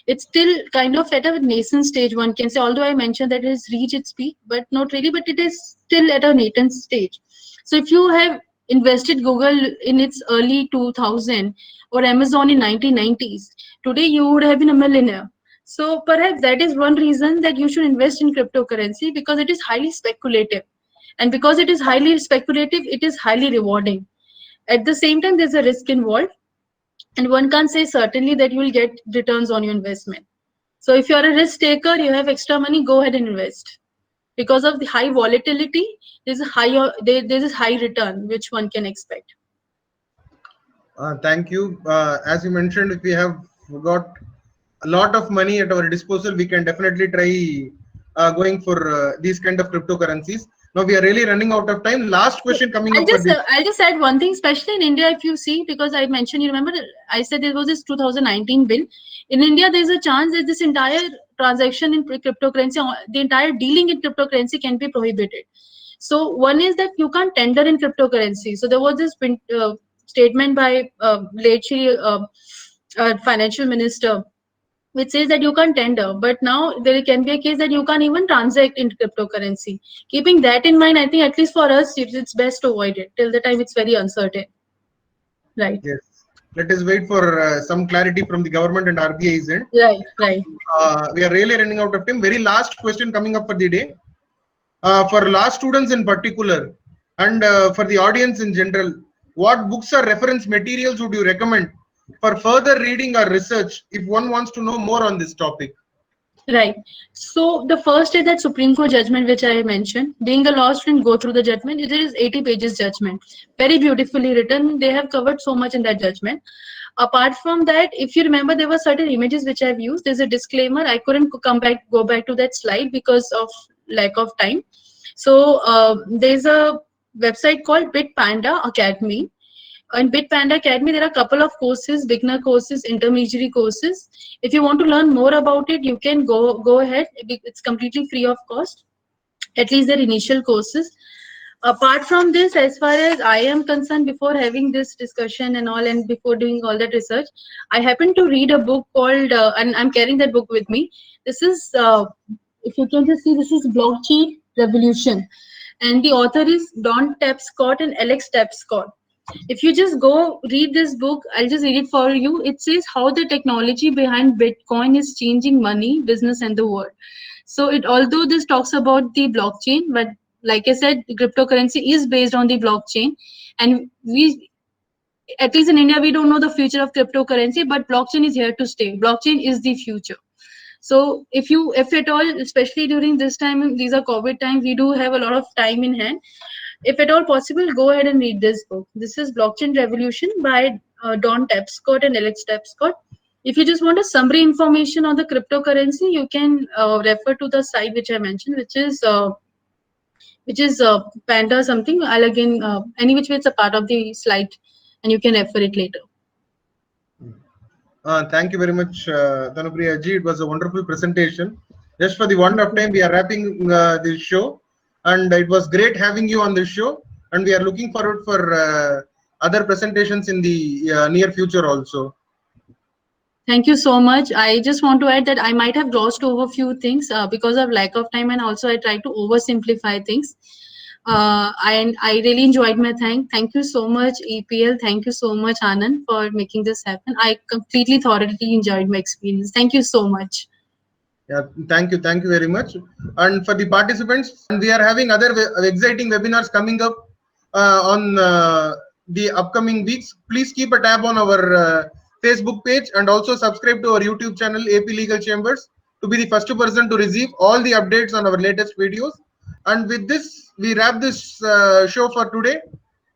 it's still kind of at a nascent stage, one can say. Although I mentioned that it has reached its peak, but not really, but it is still at a nascent stage. So if you have invested Google in its early 2000 or Amazon in 1990s, today you would have been a millionaire. So perhaps that is one reason that you should invest in cryptocurrency, because it is highly speculative, and because it is highly speculative, it is highly rewarding. At the same time, there's a risk involved, and one can't say certainly that you will get returns on your investment. So if you're a risk taker, you have extra money, go ahead and invest. Because of the high volatility, there's a high return which one can expect. Thank you. As you mentioned, if we have got a lot of money at our disposal, we can definitely try going for these kind of cryptocurrencies. Now we are really running out of time. Last question coming up for this. I'll just add one thing, especially in India, if you see, because I mentioned, you remember, I said there was this 2019 bill. In India, there's a chance that this entire transaction in cryptocurrency, the entire dealing in cryptocurrency can be prohibited. So one is that you can't tender in cryptocurrency. So there was this statement by late financial minister, which says that you can't tender, but now there can be a case that you can't even transact in cryptocurrency. Keeping that in mind, I think at least for us, it's best to avoid it till the time it's very uncertain. Right. Yes. Let us wait for some clarity from the government and RBI's end. Right. We are really running out of time. Very last question coming up for the day. For law students in particular, and for the audience in general, what books or reference materials would you recommend for further reading or research if one wants to know more on this topic? Right. So the first is that Supreme Court judgment, which I mentioned. Being a law student, go through the judgment. It is 80 pages judgment, very beautifully written. They have covered so much in that judgment. Apart from that, if you remember, there were certain images which I've used. There's a disclaimer. I couldn't go back to that slide because of lack of time. So there's a website called Bitpanda Academy. In Bitpanda Academy, there are a couple of courses, beginner courses, intermediary courses. If you want to learn more about it, you can go ahead. It's completely free of cost, at least their initial courses. Apart from this, as far as I am concerned, before having this discussion and all, and before doing all that research, I happened to read a book called, and I'm carrying that book with me. This is, if you can just see, this is Blockchain Revolution. And the author is Don Tapscott and Alex Tapscott. If you just go read this book, I'll just read it for you. It says how the technology behind Bitcoin is changing money, business, and the world. So although this talks about the blockchain, but like I said, cryptocurrency is based on the blockchain, and at least in India, we don't know the future of cryptocurrency, but blockchain is here to stay. Blockchain is the future. So if at all, especially during this time, these are COVID times, we do have a lot of time in hand. If at all possible, go ahead and read this book. This is Blockchain Revolution by Don Tapscott and Alex Tapscott. If you just want a summary information on the cryptocurrency, you can refer to the site which I mentioned, which is Panda something. I'll again, any which way it's a part of the slide, and you can refer it later. Thank you very much, Dhanupriya ji. It was a wonderful presentation. Just for the wonder of time, we are wrapping this show. And it was great having you on this show, and we are looking forward for other presentations in the near future also. Thank you so much. I just want to add that I might have glossed over a few things because of lack of time, and also I tried to oversimplify things. And I really enjoyed my time. Thank you so much, EPL. Thank you so much, Anand, for making this happen. I completely thoroughly enjoyed my experience. Thank you so much. Yeah, thank you very much. And for the participants, we are having other exciting webinars coming up on the upcoming weeks. Please keep a tab on our Facebook page and also subscribe to our YouTube channel AP Legal Chambers to be the first person to receive all the updates on our latest videos. And with this, we wrap this show for today.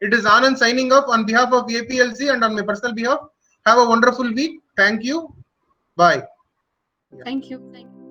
It is Anand signing off on behalf of APLC and on my personal behalf. Have a wonderful week. Thank you. Bye. Thank you.